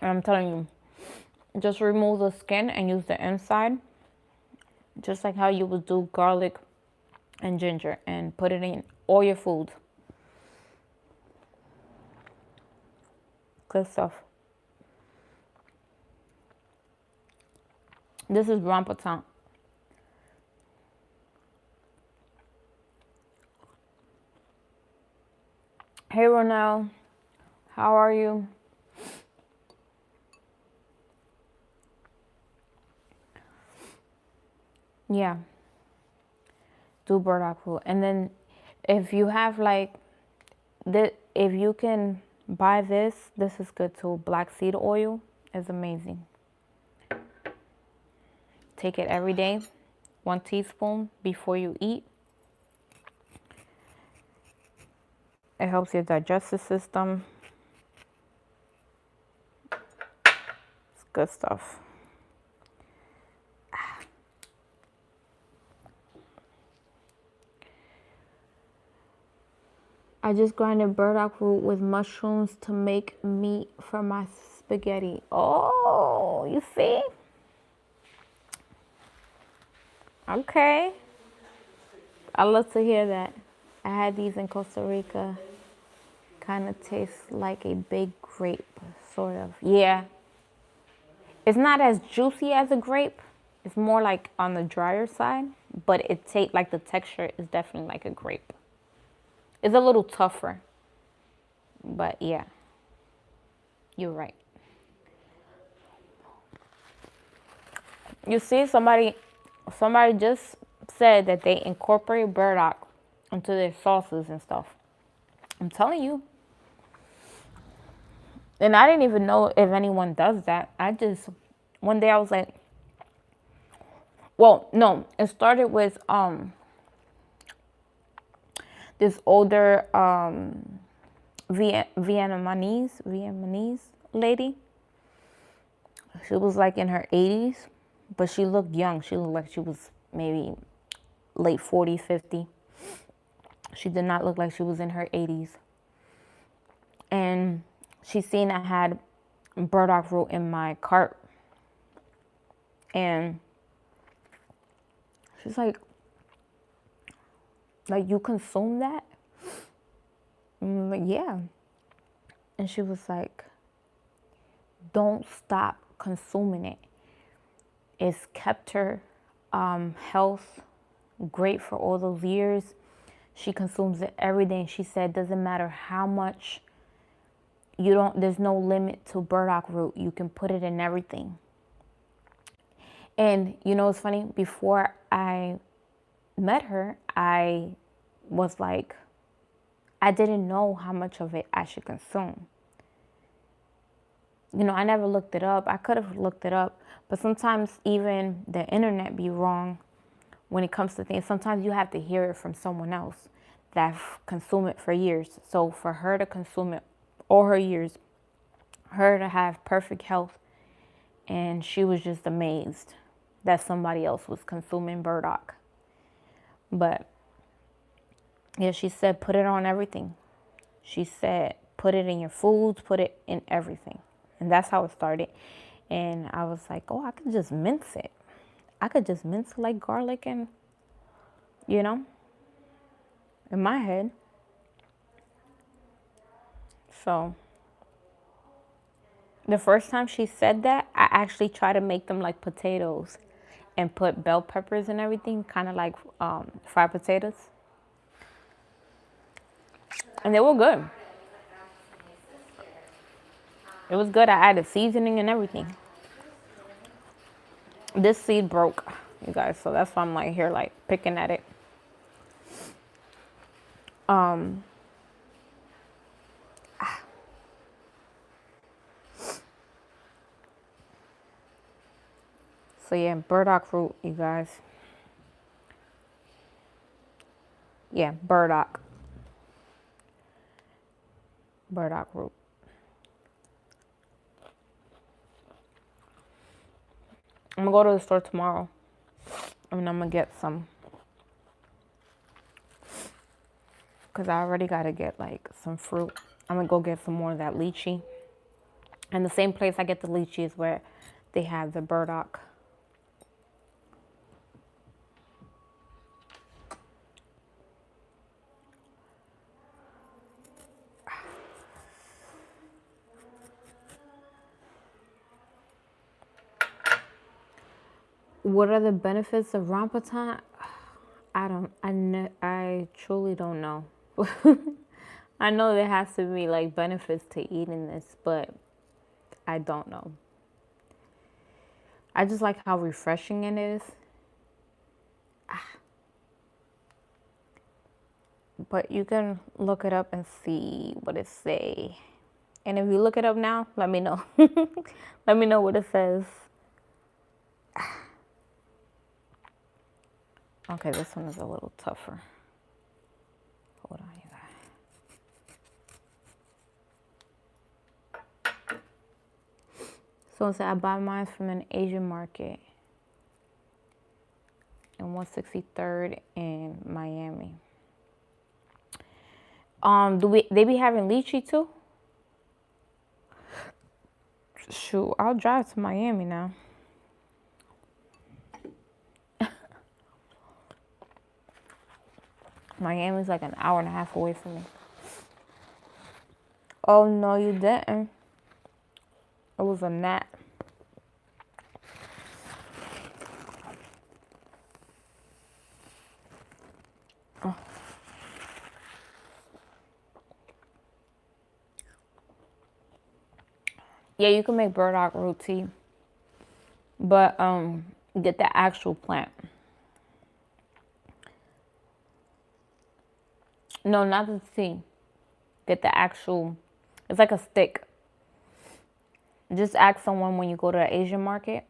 And I'm telling you, just remove the skin and use the inside, just like how you would do garlic and ginger, and put it in all your foods. Good stuff. This is Rambutan. Hey Ronell, how are you? Yeah, do burdock root. And then if you have like this, if you can buy this is good too. Black seed oil is amazing. Take it every day, 1 teaspoon before you eat. It helps your digestive system. It's good stuff. I just grinded burdock root with mushrooms to make meat for my spaghetti. Oh, you see? Okay. I love to hear that. I had these in Costa Rica. Kind of tastes like a big grape, sort of. Yeah. It's not as juicy as a grape. It's more like on the drier side, but it tastes like the texture is definitely like a grape. It's a little tougher, but yeah, you're right. You see, somebody just said that they incorporate burdock into their sauces and stuff. I'm telling you. And I didn't even know if anyone does that. One day I was like, well, no, it started with this older Vietnamese lady. She was like in her 80s, but she looked young. She looked like she was maybe late 40s, 50. She did not look like she was in her 80s. And she seen I had burdock root in my cart. And she's like, you consume that? I'm like, yeah. And she was like, don't stop consuming it. It's kept her health great for all those years. She consumes it every day. And she said, doesn't matter how much, there's no limit to burdock root. You can put it in everything. And you know, it's funny, before I met her, I was like, I didn't know how much of it I should consume. You know, I never looked it up. I could have looked it up, but sometimes even the internet be wrong when it comes to things. Sometimes you have to hear it from someone else that consumed it for years. So for her to consume it all her years, her to have perfect health, and she was just amazed that somebody else was consuming burdock. But yeah, she said put it on everything. She said put it in your foods, put it in everything. And that's how it started. And I was like, oh, I could just mince it. I could just mince it like garlic and, you know, in my head. So the first time she said that, I actually tried to make them like potatoes and put bell peppers and everything, kind of like fried potatoes. And they were good. It was good. I added seasoning and everything. This seed broke, you guys, so that's why I'm like here like picking at it. So yeah, burdock root, you guys. Yeah, burdock. Burdock root. I'm gonna go to the store tomorrow. And I'm gonna get some. Because I already gotta get like some fruit. I'm gonna go get some more of that lychee. And the same place I get the lychee is where they have the burdock. What are the benefits of Rambutan? I truly don't know. I know there has to be like benefits to eating this, but I don't know. I just like how refreshing it is. But you can look it up and see what it say. And if you look it up now, let me know. Let me know what it says. Okay, this one is a little tougher. Hold on, you guys. So it said I buy mine from an Asian market in 163rd in Miami. They be having lychee too? Shoot, I'll drive to Miami now. Miami's like an hour and a half away from me. Oh no, you didn't. It was a gnat. Oh. Yeah, you can make burdock root tea, but get the actual plant. No, not the tea. Get the actual. It's like a stick. Just ask someone when you go to the Asian market,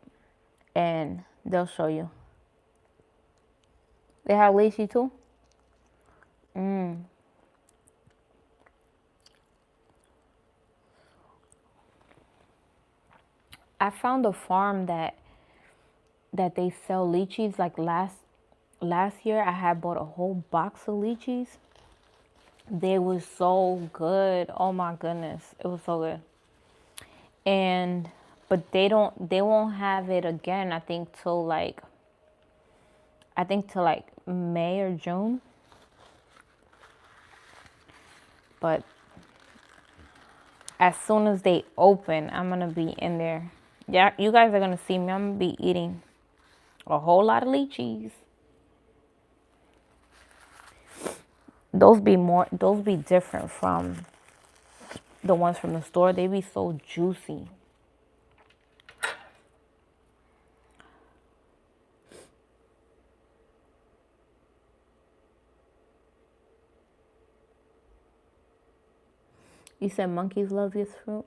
and they'll show you. They have lychee too. I found a farm that they sell lychees. Like last year, I had bought a whole box of lychees. They were so good. Oh my goodness, it was so good. And but they won't have it again. I think till like May or June. But as soon as they open, I'm gonna be in there. Yeah, you guys are gonna see me. I'm gonna be eating a whole lot of lychees. Those be different from the ones from the store. They be so juicy. You said monkeys love this fruit?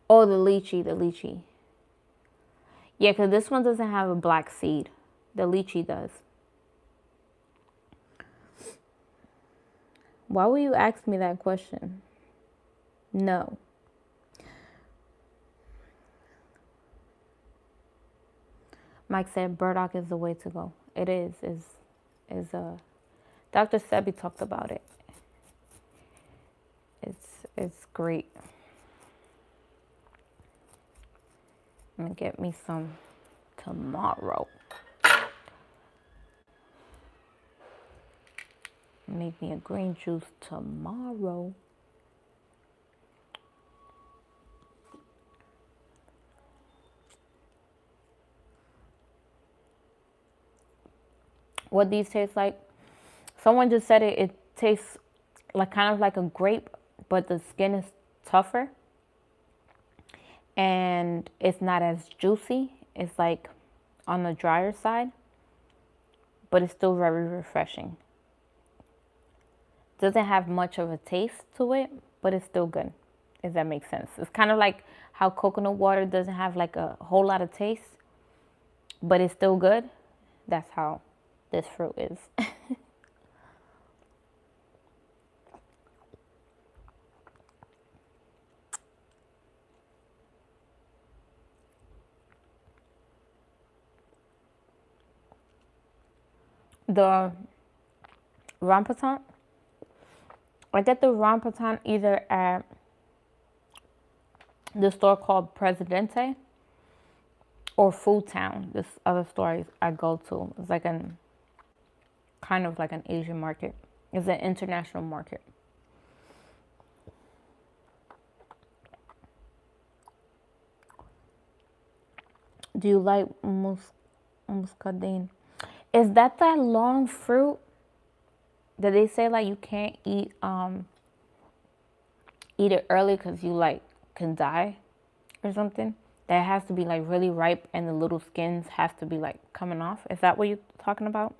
Oh, the lychee. Yeah, because this one doesn't have a black seed. The lychee does. Why would you ask me that question? No. Mike said burdock is the way to go. It is a Dr. Sebi talked about it. It's great. I'm gonna get me some tomorrow. Make me a green juice tomorrow. What these taste like? Someone just said it tastes like kind of like a grape, but the skin is tougher and it's not as juicy. It's like on the drier side, but it's still very refreshing. Doesn't have much of a taste to it, but it's still good, if that makes sense. It's kind of like how coconut water doesn't have like a whole lot of taste, but it's still good. That's how this fruit is. The Rambutan, I get the Rambutan either at the store called Presidente or Food Town, this other store I go to. It's like an kind of like an Asian market. It's an international market. Do you like muscadine? Is that long fruit that they say like you can't eat it early because you like can die or something? That has to be like really ripe and the little skins have to be like coming off. Is that what you're talking about?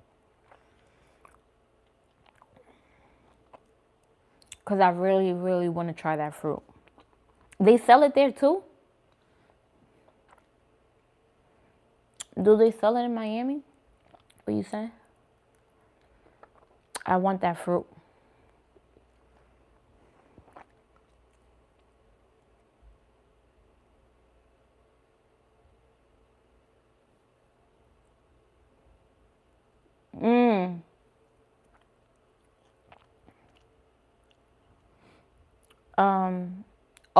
Because I really, really want to try that fruit. They sell it there too? Do they sell it in Miami? What you saying? I want that fruit.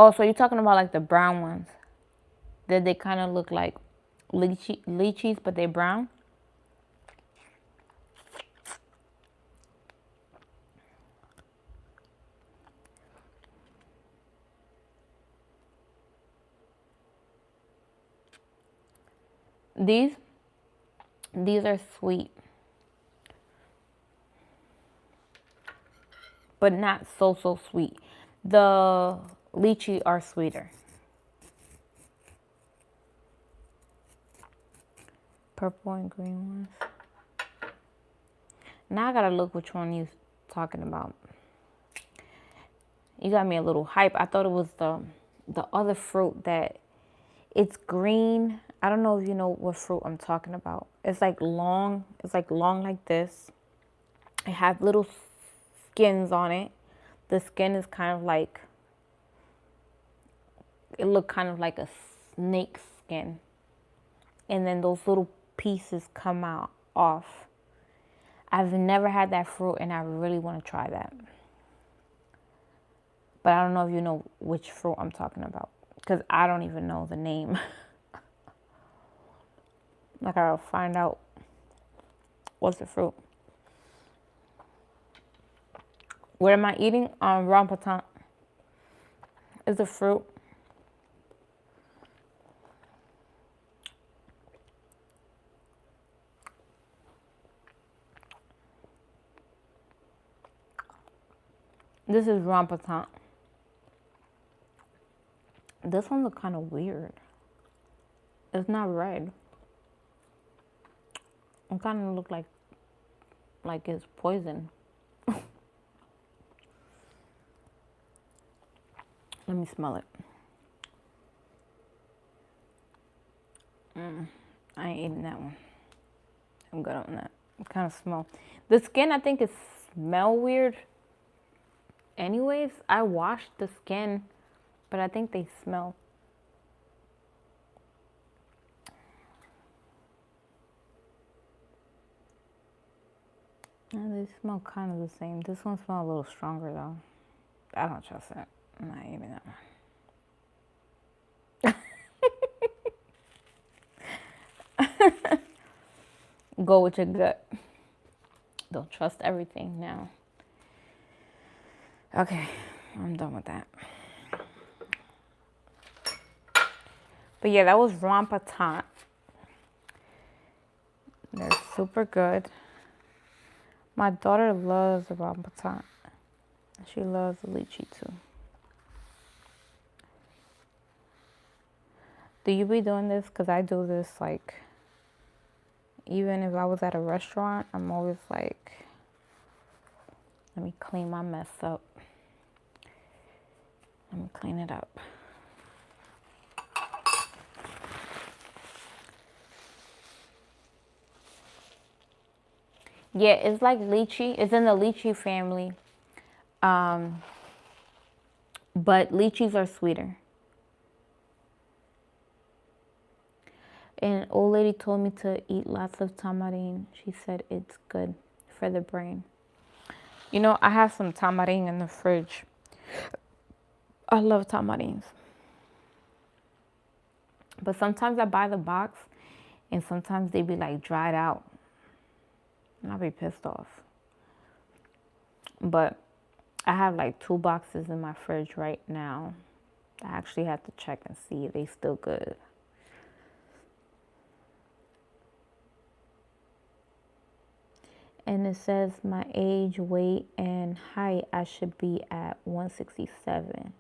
Oh, so you're talking about like the brown ones? That they kind of look like lychees, but they're brown? These are sweet, but not so sweet. The lychee are sweeter. Purple and green ones. Now I gotta look which one you're talking about. You got me a little hype. I thought it was the other fruit that it's green. I don't know if you know what fruit I'm talking about. It's like long. It's like long like this. It has little skins on it. The skin is kind of like, it looked kind of like a snake skin. And then those little pieces come out off. I've never had that fruit and I really want to try that. But I don't know if you know which fruit I'm talking about, because I don't even know the name. Like, I'll find out what's the fruit. What am I eating? Rambutan is a fruit. This is Rambutan. This one looks kind of weird. It's not red. It kind of look like it's poison. Let me smell it. I ain't eating that one. I'm good on that. It kind of smell. The skin, I think, it smell weird. Anyways, I washed the skin, but I think they smell. And they smell kind of the same. This one smells a little stronger though. I don't trust it. I'm not eating that one. Go with your gut. Don't trust everything now. Okay, I'm done with that. But yeah, that was Rambutan. They're super good. My daughter loves the Rambutan. She loves the lychee too. Do you be doing this? Because I do this like, even if I was at a restaurant, I'm always like, let me clean my mess up. Let me clean it up. Yeah, it's like lychee. It's in the lychee family. But lychees are sweeter. And an old lady told me to eat lots of tamarind. She said it's good for the brain. You know, I have some tamarind in the fridge. I love tamarinds. But sometimes I buy the box and sometimes they be like dried out. And I'll be pissed off. But I have like 2 boxes in my fridge right now. I actually have to check and see if they still good. And it says my age, weight, and height, I should be at 167. And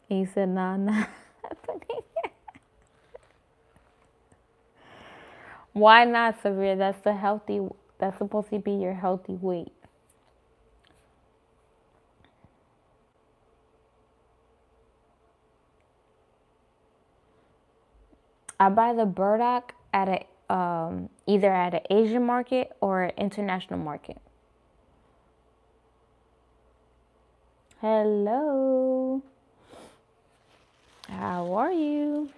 he said, nah, nah. Why not, Severe? That's supposed to be your healthy weight. I buy the burdock at a either at an Asian market or an international market. Hello. How are you?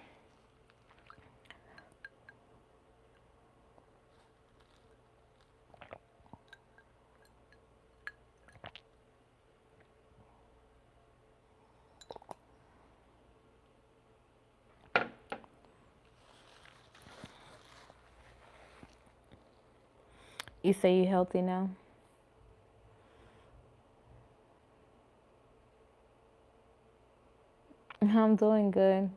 You say you're healthy now? I'm doing good.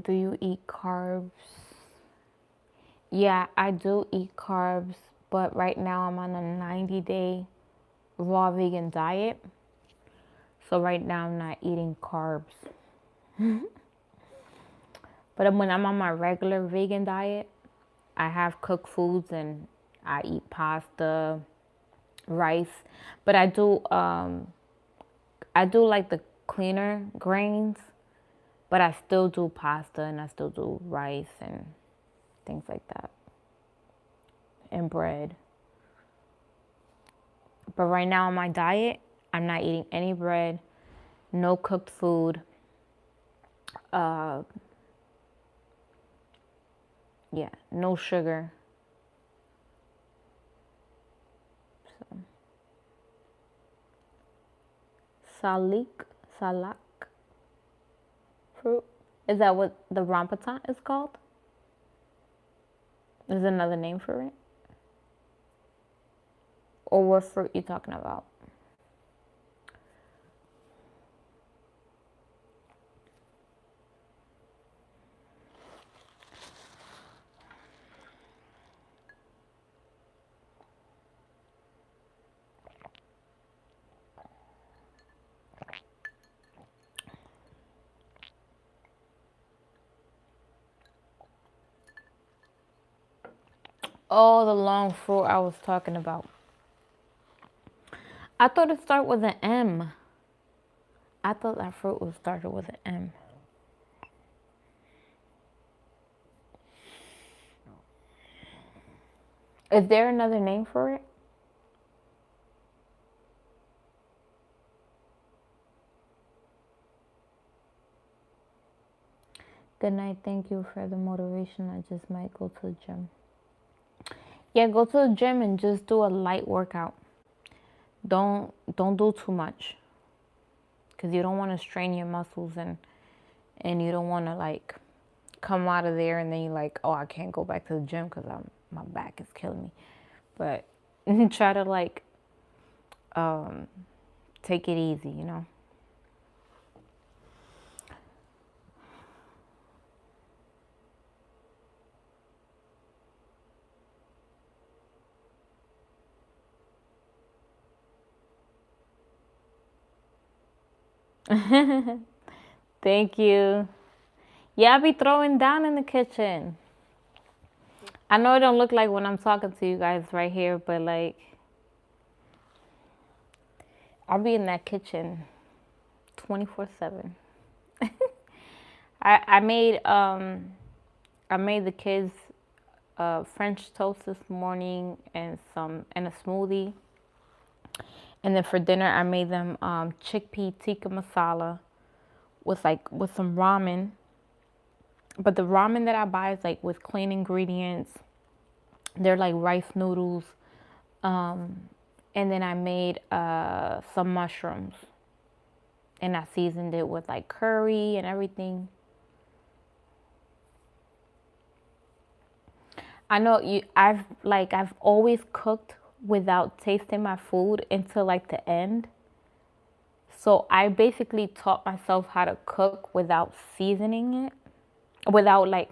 Do you eat carbs? Yeah, I do eat carbs, but right now I'm on a 90-day raw vegan diet. So right now I'm not eating carbs. But when I'm on my regular vegan diet, I have cooked foods and I eat pasta, rice. But I do like the cleaner grains, but I still do pasta and I still do rice and things like that. And bread. But right now on my diet, I'm not eating any bread, no cooked food. Yeah, no sugar. So, salak fruit. Is that what the rambutan is called? Is another name for it? Or what fruit you talking about? Oh, the long fruit I was talking about. I thought it started with an M. I thought that fruit was started with an M. Is there another name for it? Good night. Thank you for the motivation. I just might go to the gym. Yeah, go to the gym and just do a light workout. Don't do too much, because you don't want to strain your muscles, and you don't want to like come out of there and then you're like, oh, I can't go back to the gym because my back is killing me. But try to like take it easy, you know. Thank you. Yeah, I be throwing down in the kitchen. I know it don't look like when I'm talking to you guys right here, but like I'll be in that kitchen 24/7. I made the kids French toast this morning and a smoothie. And then for dinner I made them chickpea tikka masala with some ramen. But the ramen that I buy is like with clean ingredients. They're like rice noodles. And then I made some mushrooms. And I seasoned it with like curry and everything. I know I've always cooked without tasting my food until like the end. So I basically taught myself how to cook without seasoning it. Without like,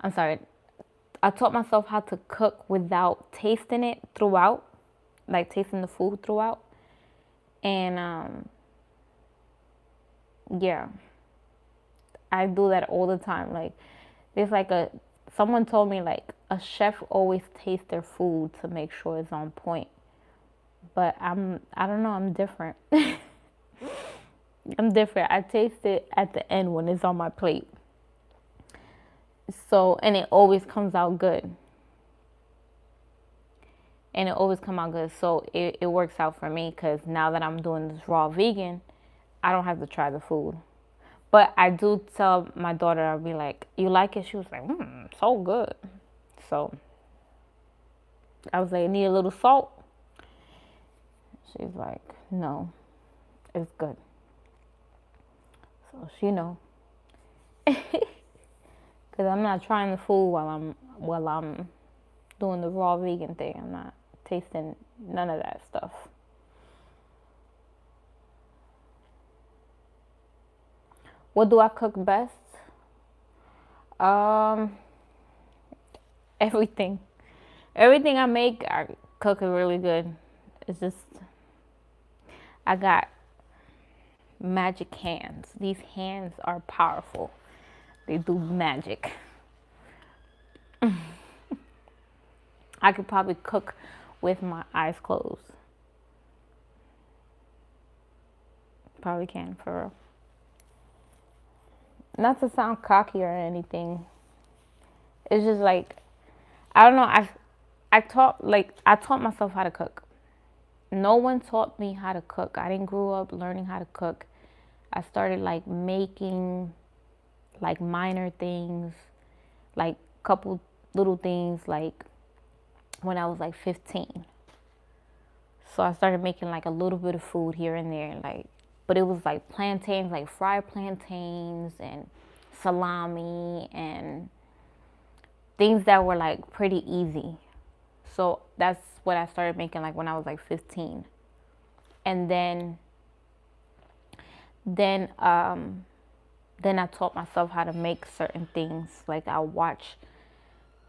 I'm sorry. I taught myself how to cook without tasting it throughout, like tasting the food throughout. And yeah, I do that all the time. Like there's like someone told me like a chef always tastes their food to make sure it's on point. But I don't know, I'm different. I'm different. I taste it at the end when it's on my plate. So, and it always comes out good. And it always come out good. So it works out for me because now that I'm doing this raw vegan, I don't have to try the food. But I do tell my daughter, I'll be like, you like it? She was like, so good. So I was like, need a little salt? She's like, no, it's good. So she know. Because I'm not trying the food while I'm doing the raw vegan thing. I'm not tasting none of that stuff. What do I cook best? Everything. Everything I make, I cook it really good. It's just, I got magic hands. These hands are powerful. They do magic. I could probably cook with my eyes closed. Probably can, for real. Not to sound cocky or anything. It's just like, I don't know. I taught myself how to cook. No one taught me how to cook. I didn't grow up learning how to cook. I started like making like minor things, like couple little things like when I was like 15. So I started making like a little bit of food here and there, like, but it was like plantains, like fried plantains and salami and things that were like pretty easy. So that's what I started making like when I was like 15. And then I taught myself how to make certain things. Like I watch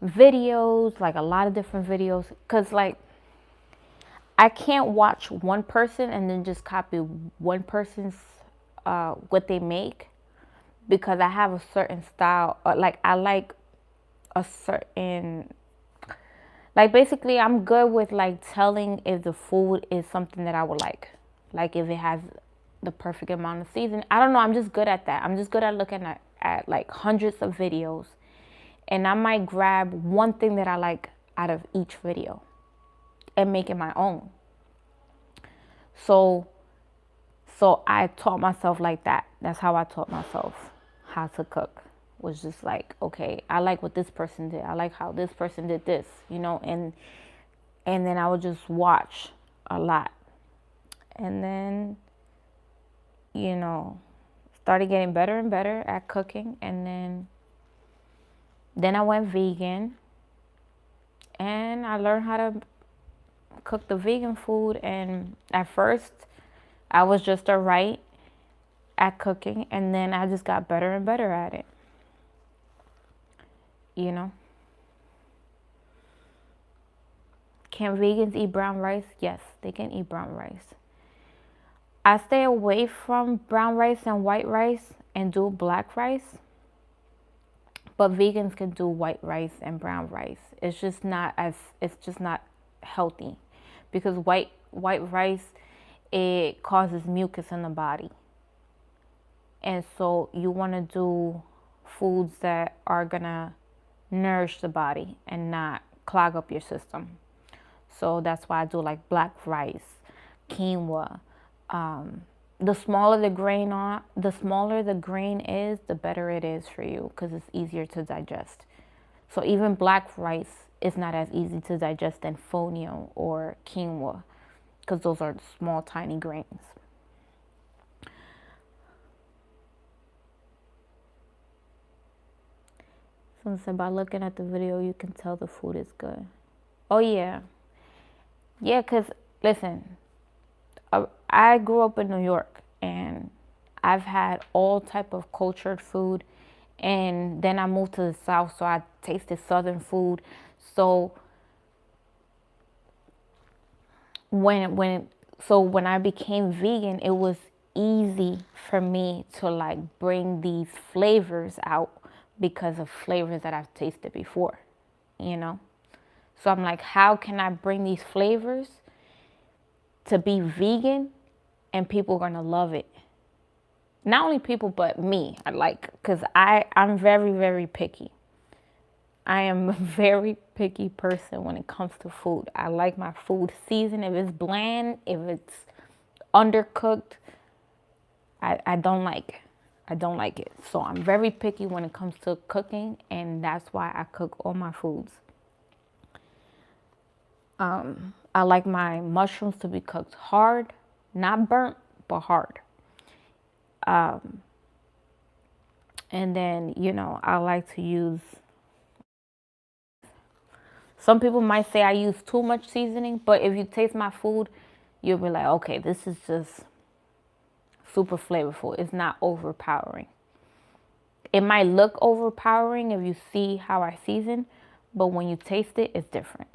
videos, like a lot of different videos, cuz like I can't watch one person and then just copy one person's what they make, because I have a certain style. Like I like a certain, like basically I'm good with like telling if the food is something that I would like if it has the perfect amount of seasoning. I don't know, I'm just good at that. I'm just good at looking at like hundreds of videos, and I might grab one thing that I like out of each video and make it my own. So I taught myself like that. That's how I taught myself how to cook. was just like, okay, I like what this person did. I like how this person did this, you know, and then I would just watch a lot. And then, you know, started getting better and better at cooking. And then I went vegan and I learned how to cook the vegan food. And at first, I was just alright at cooking, and then I just got better and better at it. You know? Can vegans eat brown rice? Yes, they can eat brown rice. I stay away from brown rice and white rice and do black rice. But vegans can do white rice and brown rice. It's just not healthy, because white rice, it causes mucus in the body. And so you want to do foods that are going to nourish the body and not clog up your system. So that's why I do like black rice, quinoa. The smaller the grain is, the better it is for you, because it's easier to digest. So even black rice is not as easy to digest than fonio or quinoa, because those are small, tiny grains. Someone said, by looking at the video, you can tell the food is good. Oh, yeah. Yeah, because, listen, I grew up in New York, and I've had all type of cultured food. And then I moved to the South, so I tasted Southern food. So when I became vegan, it was easy for me to like bring these flavors out, because of flavors that I've tasted before, you know? So I'm like, how can I bring these flavors to be vegan and people are gonna love it? Not only people, but me. Because I'm very, very picky. I am a very picky person when it comes to food. I like my food seasoned. If it's bland, if it's undercooked, I don't like it. I don't like it. So I'm very picky when it comes to cooking, and that's why I cook all my foods. I like my mushrooms to be cooked hard, not burnt, but hard. And then, you know, I like to use, some people might say I use too much seasoning, but if you taste my food, you'll be like, okay, this is just super flavorful. It's not overpowering. It might look overpowering if you see how I season, but when you taste it, it's different.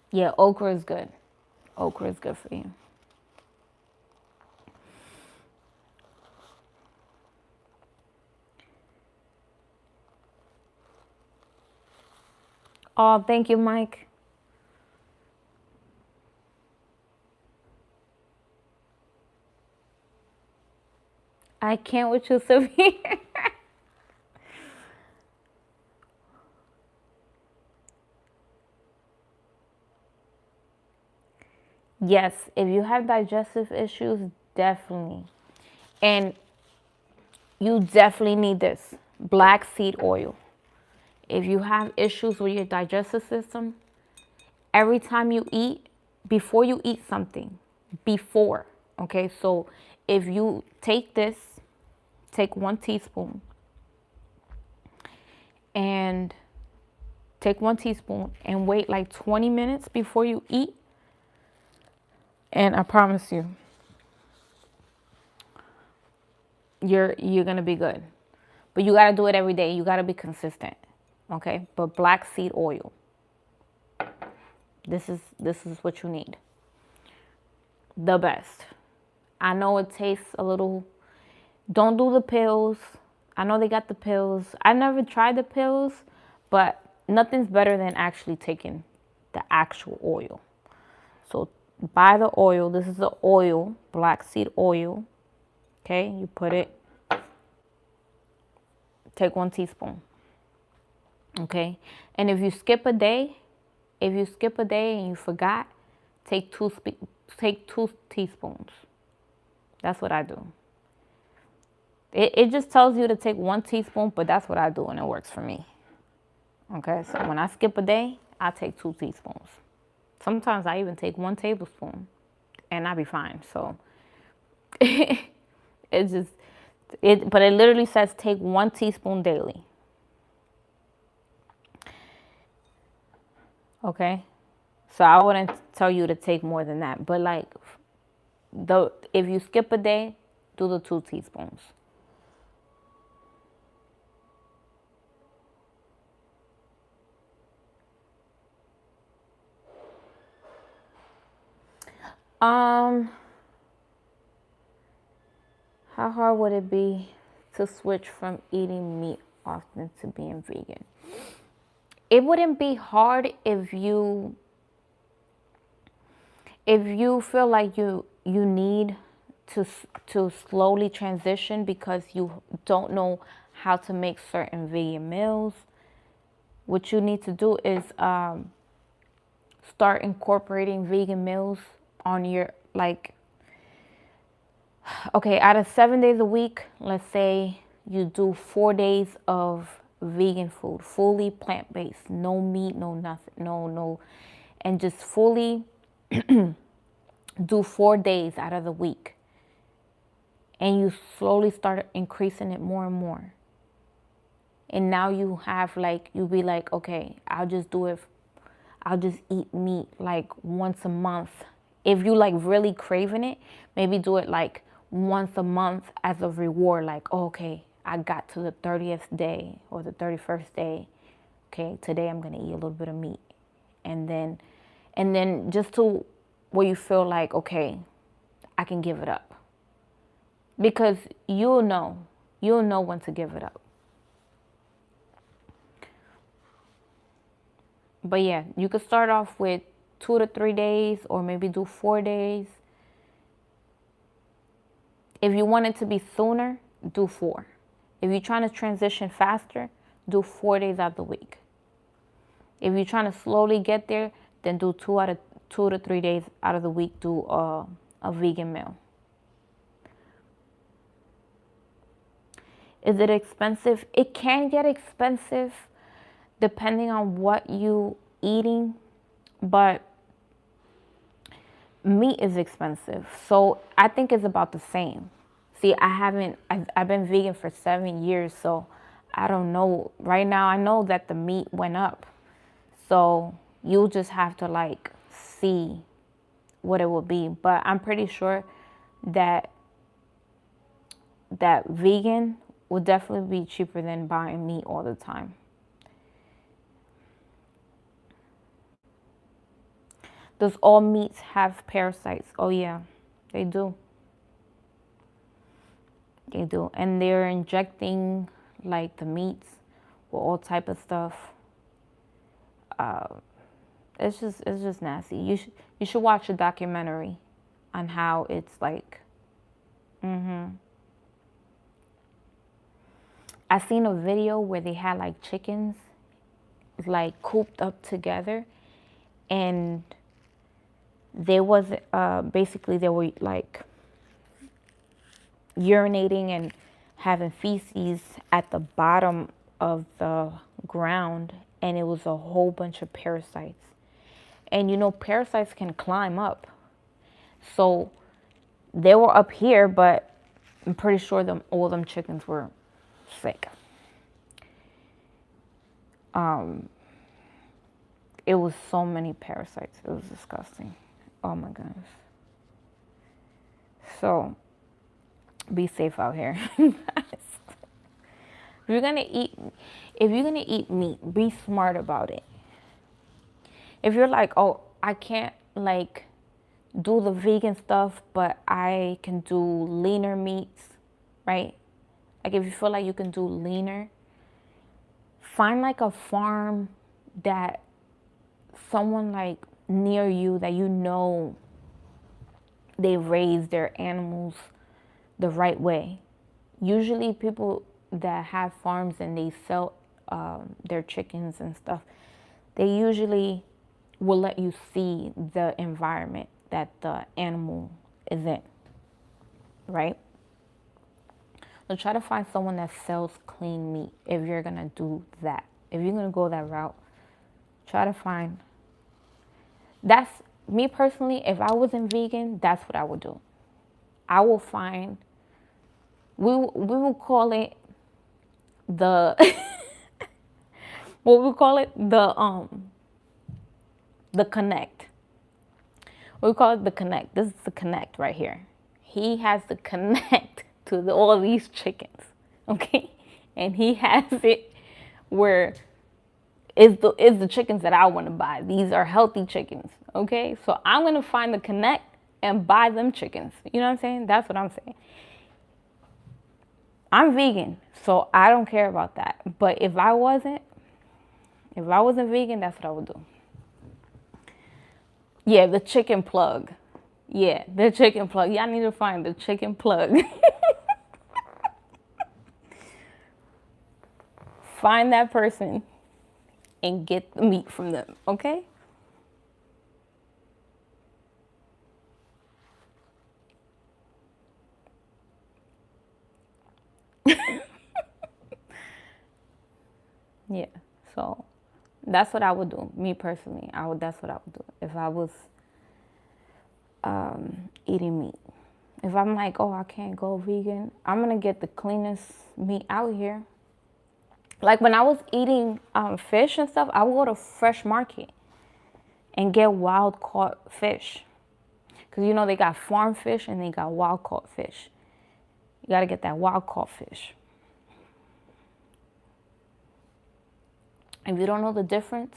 Yeah, okra is good. Okra is good for you. Oh, thank you, Mike. I can't with you, Severe. Yes, if you have digestive issues, definitely. And you definitely need this black seed oil. If you have issues with your digestive system, every time you eat, before you eat something, okay? So if you take this, take 1 teaspoon, and take 1 teaspoon and wait like 20 minutes before you eat, and I promise you, you're gonna be good. But you gotta do it every day. You gotta be consistent, okay? But black seed oil, this is what you need. The best. I know it tastes a little. Don't do the pills. I know they got the pills. I never tried the pills, but nothing's better than actually taking the actual oil. So buy the oil. This is the oil, black seed oil. Okay, you put it. Take 1 teaspoon. Okay, and if you skip a day, and you forgot, take 2 teaspoons. That's what I do. It just tells you to take 1 teaspoon, but that's what I do and it works for me. Okay, so when I skip a day, I take 2 teaspoons. Sometimes I even take 1 tablespoon and I be fine. So it just, but it literally says take 1 teaspoon daily. Okay, so I wouldn't tell you to take more than that, but like if you skip a day, do the 2 teaspoons. Um, how hard would it be to switch from eating meat often to being vegan? It wouldn't be hard if you feel like you need to slowly transition because you don't know how to make certain vegan meals. What you need to do is start incorporating vegan meals on your, like, okay, out of 7 days a week, let's say you do 4 days of vegan food, fully plant-based, no meat, no nothing, no, and just fully do 4 days out of the week. And you slowly start increasing it more and more. And now you have like, you'll be like, okay, I'll just eat meat like once a month. If you like really craving it, maybe do it like once a month as a reward. Like, oh, okay, I got to the 30th day or the 31st day. Okay, today I'm gonna eat a little bit of meat. And then just to where you feel like, okay, I can give it up. Because you'll know when to give it up. But yeah, you could start off with 2 to 3 days or maybe do 4 days. If you want it to be sooner, do 4. If you're trying to transition faster, do 4 days out of the week. If you're trying to slowly get there, then do 2 to 3 days out of the week, do a vegan meal. Is it expensive? It can get expensive depending on what you eating, but meat is expensive. So I think it's about the same. See, I've been vegan for 7 years, so I don't know. Right now, I know that the meat went up. So you'll just have to like see what it will be. But I'm pretty sure that vegan will definitely be cheaper than buying meat all the time. Does all meats have parasites? Oh yeah, they do. They do. And they're injecting like the meats with all type of stuff. It's just nasty. You should watch a documentary on how it's like. I seen a video where they had like chickens like cooped up together, and there was basically they were like urinating and having feces at the bottom of the ground, and it was a whole bunch of parasites. And you know, parasites can climb up. So they were up here, but I'm pretty sure all them chickens were sick. It was so many parasites. It was disgusting. Oh my goodness. So be safe out here. If you're gonna eat meat, be smart about it. If you're like, oh, I can't like do the vegan stuff, but I can do leaner meats, right? Like if you feel like you can do leaner, find like a farm that someone like near you that you know they raise their animals the right way. Usually people that have farms and they sell their chickens and stuff, they usually will let you see the environment that the animal is in, right? So try to find someone that sells clean meat if you're going to do that. If you're going to go that route, try to find. That's me personally. If I wasn't vegan, that's what I would do. I will find, we will call it the, what we call it? The connect. We call it the connect. This is the connect right here. He has the connect to all these chickens, okay? And he has it where is the chickens that I want to buy. These are healthy chickens, okay? So I'm going to find the connect and buy them chickens. You know what I'm saying? That's what I'm saying. I'm vegan, so I don't care about that. But if I wasn't vegan, that's what I would do. Yeah, the chicken plug. Yeah, the chicken plug. Y'all need to find the chicken plug. Find that person and get the meat from them, okay? Yeah, so that's what I would do. Me personally, that's what I would do if I was eating meat. If I'm like, oh, I can't go vegan, I'm gonna get the cleanest meat out here. Like when I was eating fish and stuff, I would go to Fresh Market and get wild caught fish. Because you know they got farm fish and they got wild caught fish. You gotta get that wild caught fish. If you don't know the difference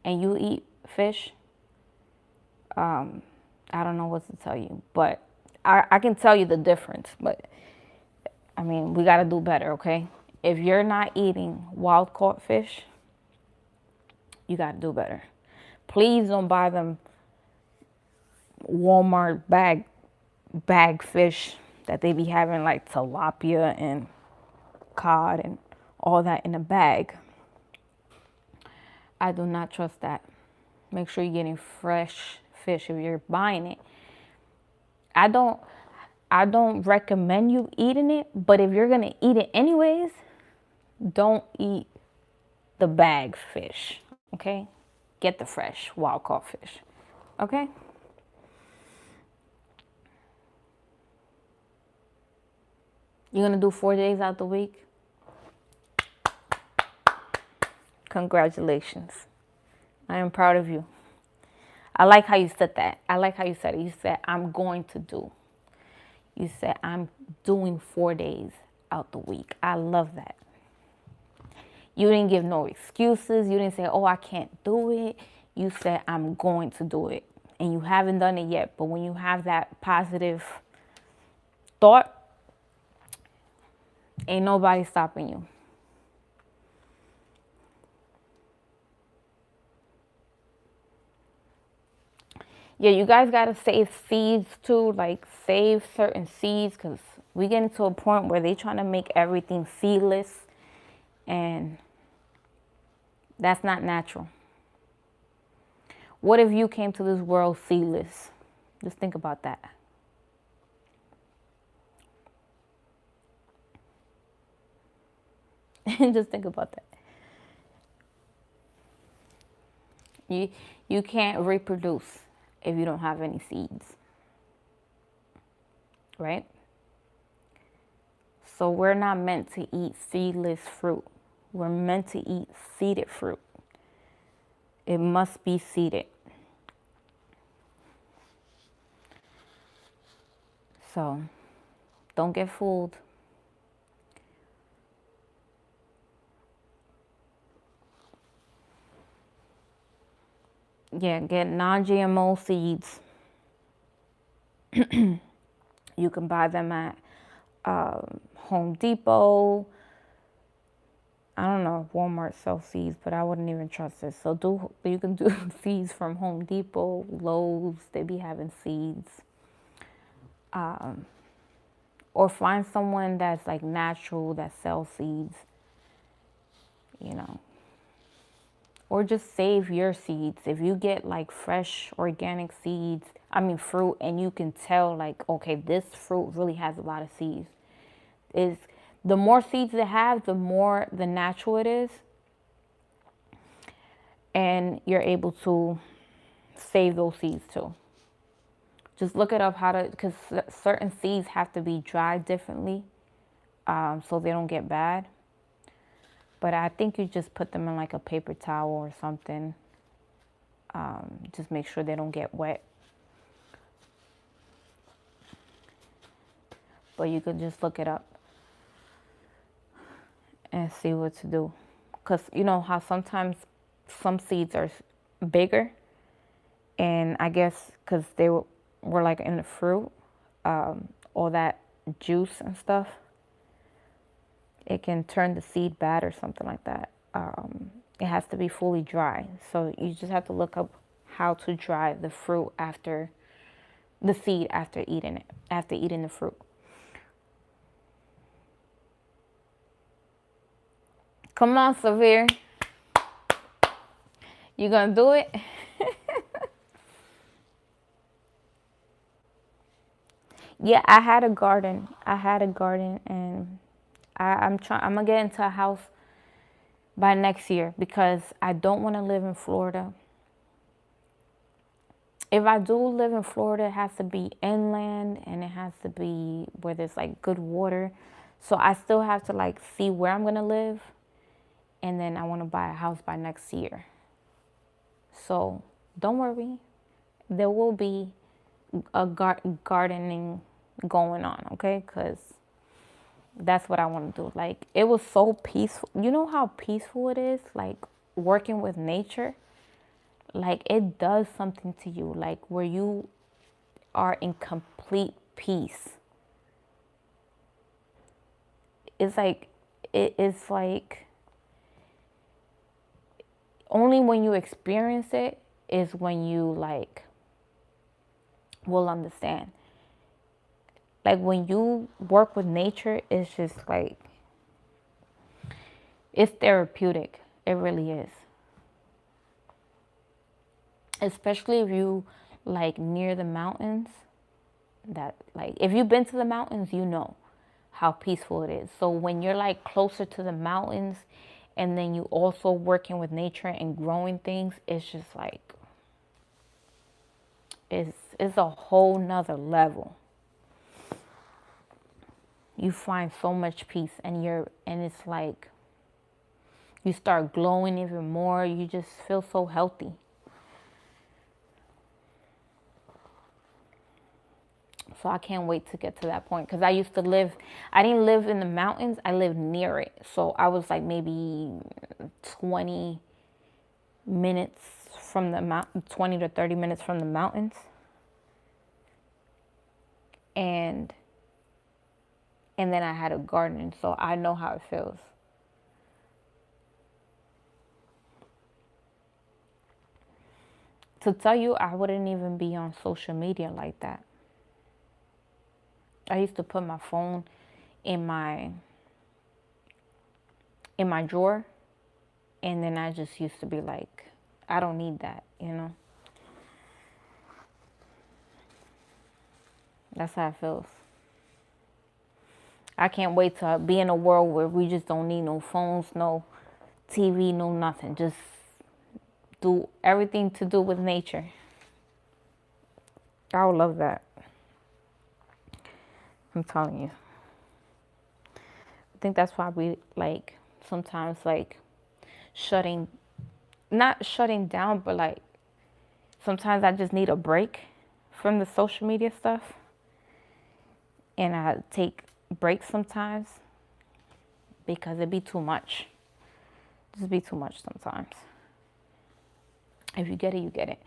and you eat fish, I don't know what to tell you. But I can tell you the difference. But I mean, we gotta do better, okay? If you're not eating wild caught fish, you gotta do better. Please don't buy them Walmart bag fish that they be having, like tilapia and cod and all that in a bag. I do not trust that. Make sure you're getting fresh fish if you're buying it. I don't recommend you eating it, but if you're gonna eat it anyways, don't eat the bag fish, okay? Get the fresh wild caught fish, okay? You're gonna do 4 days out the week? Congratulations. I am proud of you. I like how you said that. I like how you said it. You said, I'm going to do. You said, I'm doing 4 days out the week. I love that. You didn't give no excuses. You didn't say, oh, I can't do it. You said, I'm going to do it. And you haven't done it yet. But when you have that positive thought, ain't nobody stopping you. Yeah, you guys got to save seeds too. Like, save certain seeds because we get into a point where they trying to make everything seedless. And that's not natural. What if you came to this world seedless? Just think about that. Just think about that. You can't reproduce if you don't have any seeds. Right? So we're not meant to eat seedless fruit. We're meant to eat seeded fruit. It must be seeded. So don't get fooled. Yeah, get non-GMO seeds. You can buy them at Home Depot. I don't know if Walmart sells seeds, but I wouldn't even trust it. So you can do seeds from Home Depot, Lowe's. They be having seeds. Or find someone that's like natural that sells seeds. You know. Or just save your seeds. If you get like fresh organic seeds, fruit, and you can tell like, okay, this fruit really has a lot of seeds. The more seeds it has, the more the natural it is. And you're able to save those seeds too. Just look it up how to, because certain seeds have to be dried differently so they don't get bad. But I think you just put them in like a paper towel or something. Just make sure they don't get wet. But you could just look it up and see what to do. Because you know how sometimes some seeds are bigger. And I guess because they were like in the fruit, all that juice and stuff, it can turn the seed bad or something like that. It has to be fully dry. So you just have to look up how to dry the fruit after the seed after eating it, after eating the fruit. Come on, Severe. You gonna do it? Yeah, I had a garden. And I'm gonna get into a house by next year because I don't want to live in Florida. If I do live in Florida, it has to be inland and it has to be where there's like good water. So I still have to like see where I'm gonna live, and then I want to buy a house by next year. So don't worry, there will be a gardening going on, okay? Because that's what I want to do. Like, it was so peaceful. You know how peaceful it is, like working with nature? Like, it does something to you, like where you are in complete peace. It's like, it's like, only when you experience it is when you like will understand. Like when you work with nature, it's just like, it's therapeutic. It really is. Especially if you like near the mountains. That like, if you've been to the mountains, you know how peaceful it is. So when you're like closer to the mountains and then you also working with nature and growing things, it's just like, it's a whole nother level. You find so much peace, and it's like you start glowing even more. You just feel so healthy. So I can't wait to get to that point, because I didn't live in the mountains, I lived near it. So I was like maybe 20 minutes from the mountain, 20 to 30 minutes from the mountains. And then I had a garden, so I know how it feels. To tell you, I wouldn't even be on social media like that. I used to put my phone in my drawer, and then I just used to be like, I don't need that, you know? That's how it feels. I can't wait to be in a world where we just don't need no phones, no TV, no nothing. Just do everything to do with nature. I would love that. I'm telling you. I think that's why we like sometimes like not shutting down, but like sometimes I just need a break from the social media stuff. And I take breaks sometimes because it be too much. Just be too much sometimes. If you get it, you get it.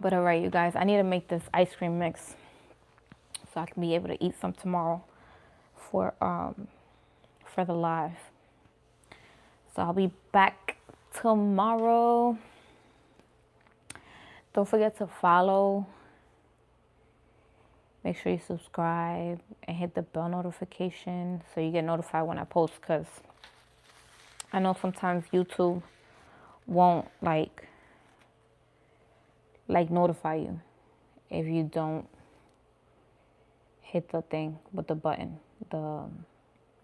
But all right, you guys, I need to make this ice cream mix so I can be able to eat some tomorrow for the live. So I'll be back tomorrow. Don't forget to follow. Make sure you subscribe and hit the bell notification so you get notified when I post, because I know sometimes YouTube won't like notify you. if you don't hit the thing with the button, the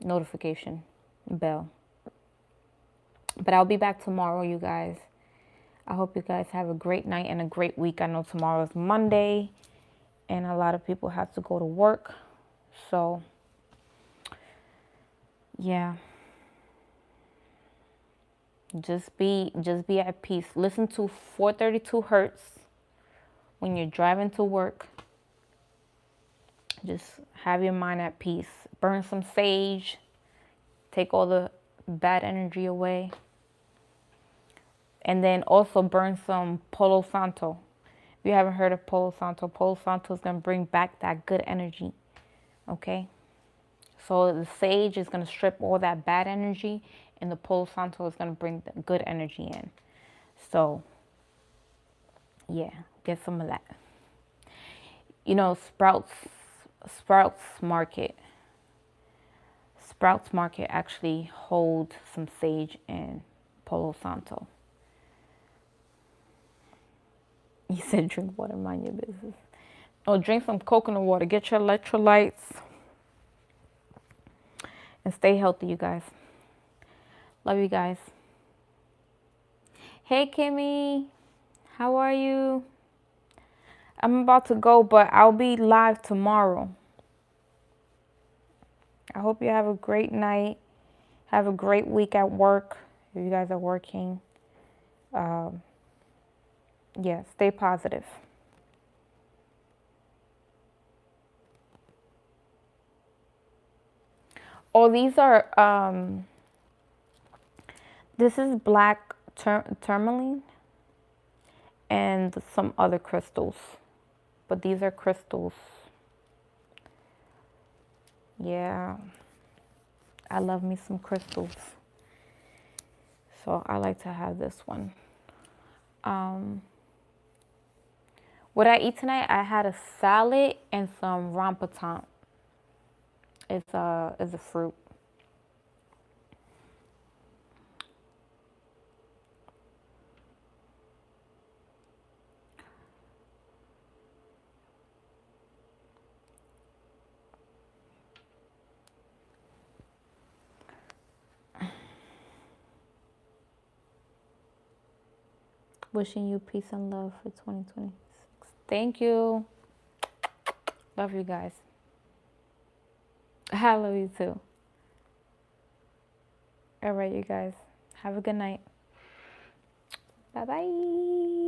notification bell. But I'll be back tomorrow, you guys. I hope you guys have a great night and a great week. I know tomorrow is Monday and a lot of people have to go to work. So, yeah. Just be at peace. Listen to 432 hertz when you're driving to work. Just have your mind at peace. Burn some sage. Take all the bad energy away. And then also burn some Palo Santo. If you haven't heard of Palo Santo is going to bring back that good energy. Okay? So the sage is going to strip all that bad energy, and the Palo Santo is going to bring the good energy in. So, yeah, get some of that. You know, Sprouts Market actually hold some sage and Palo Santo. You said drink water, mind your business. Oh, drink some coconut water. Get your electrolytes. And stay healthy, you guys. Love you guys. Hey, Kimmy. How are you? I'm about to go, but I'll be live tomorrow. I hope you have a great night. Have a great week at work if you guys are working. Yeah, stay positive. Oh, these are, this is black tourmaline and some other crystals. But these are crystals. Yeah, I love me some crystals. So I like to have this one. What I eat tonight, I had a salad and some Rambutan. It's a fruit. Wishing you peace and love for 2026. Thank you. Love you guys. I love you too. All right, you guys. Have a good night. Bye-bye.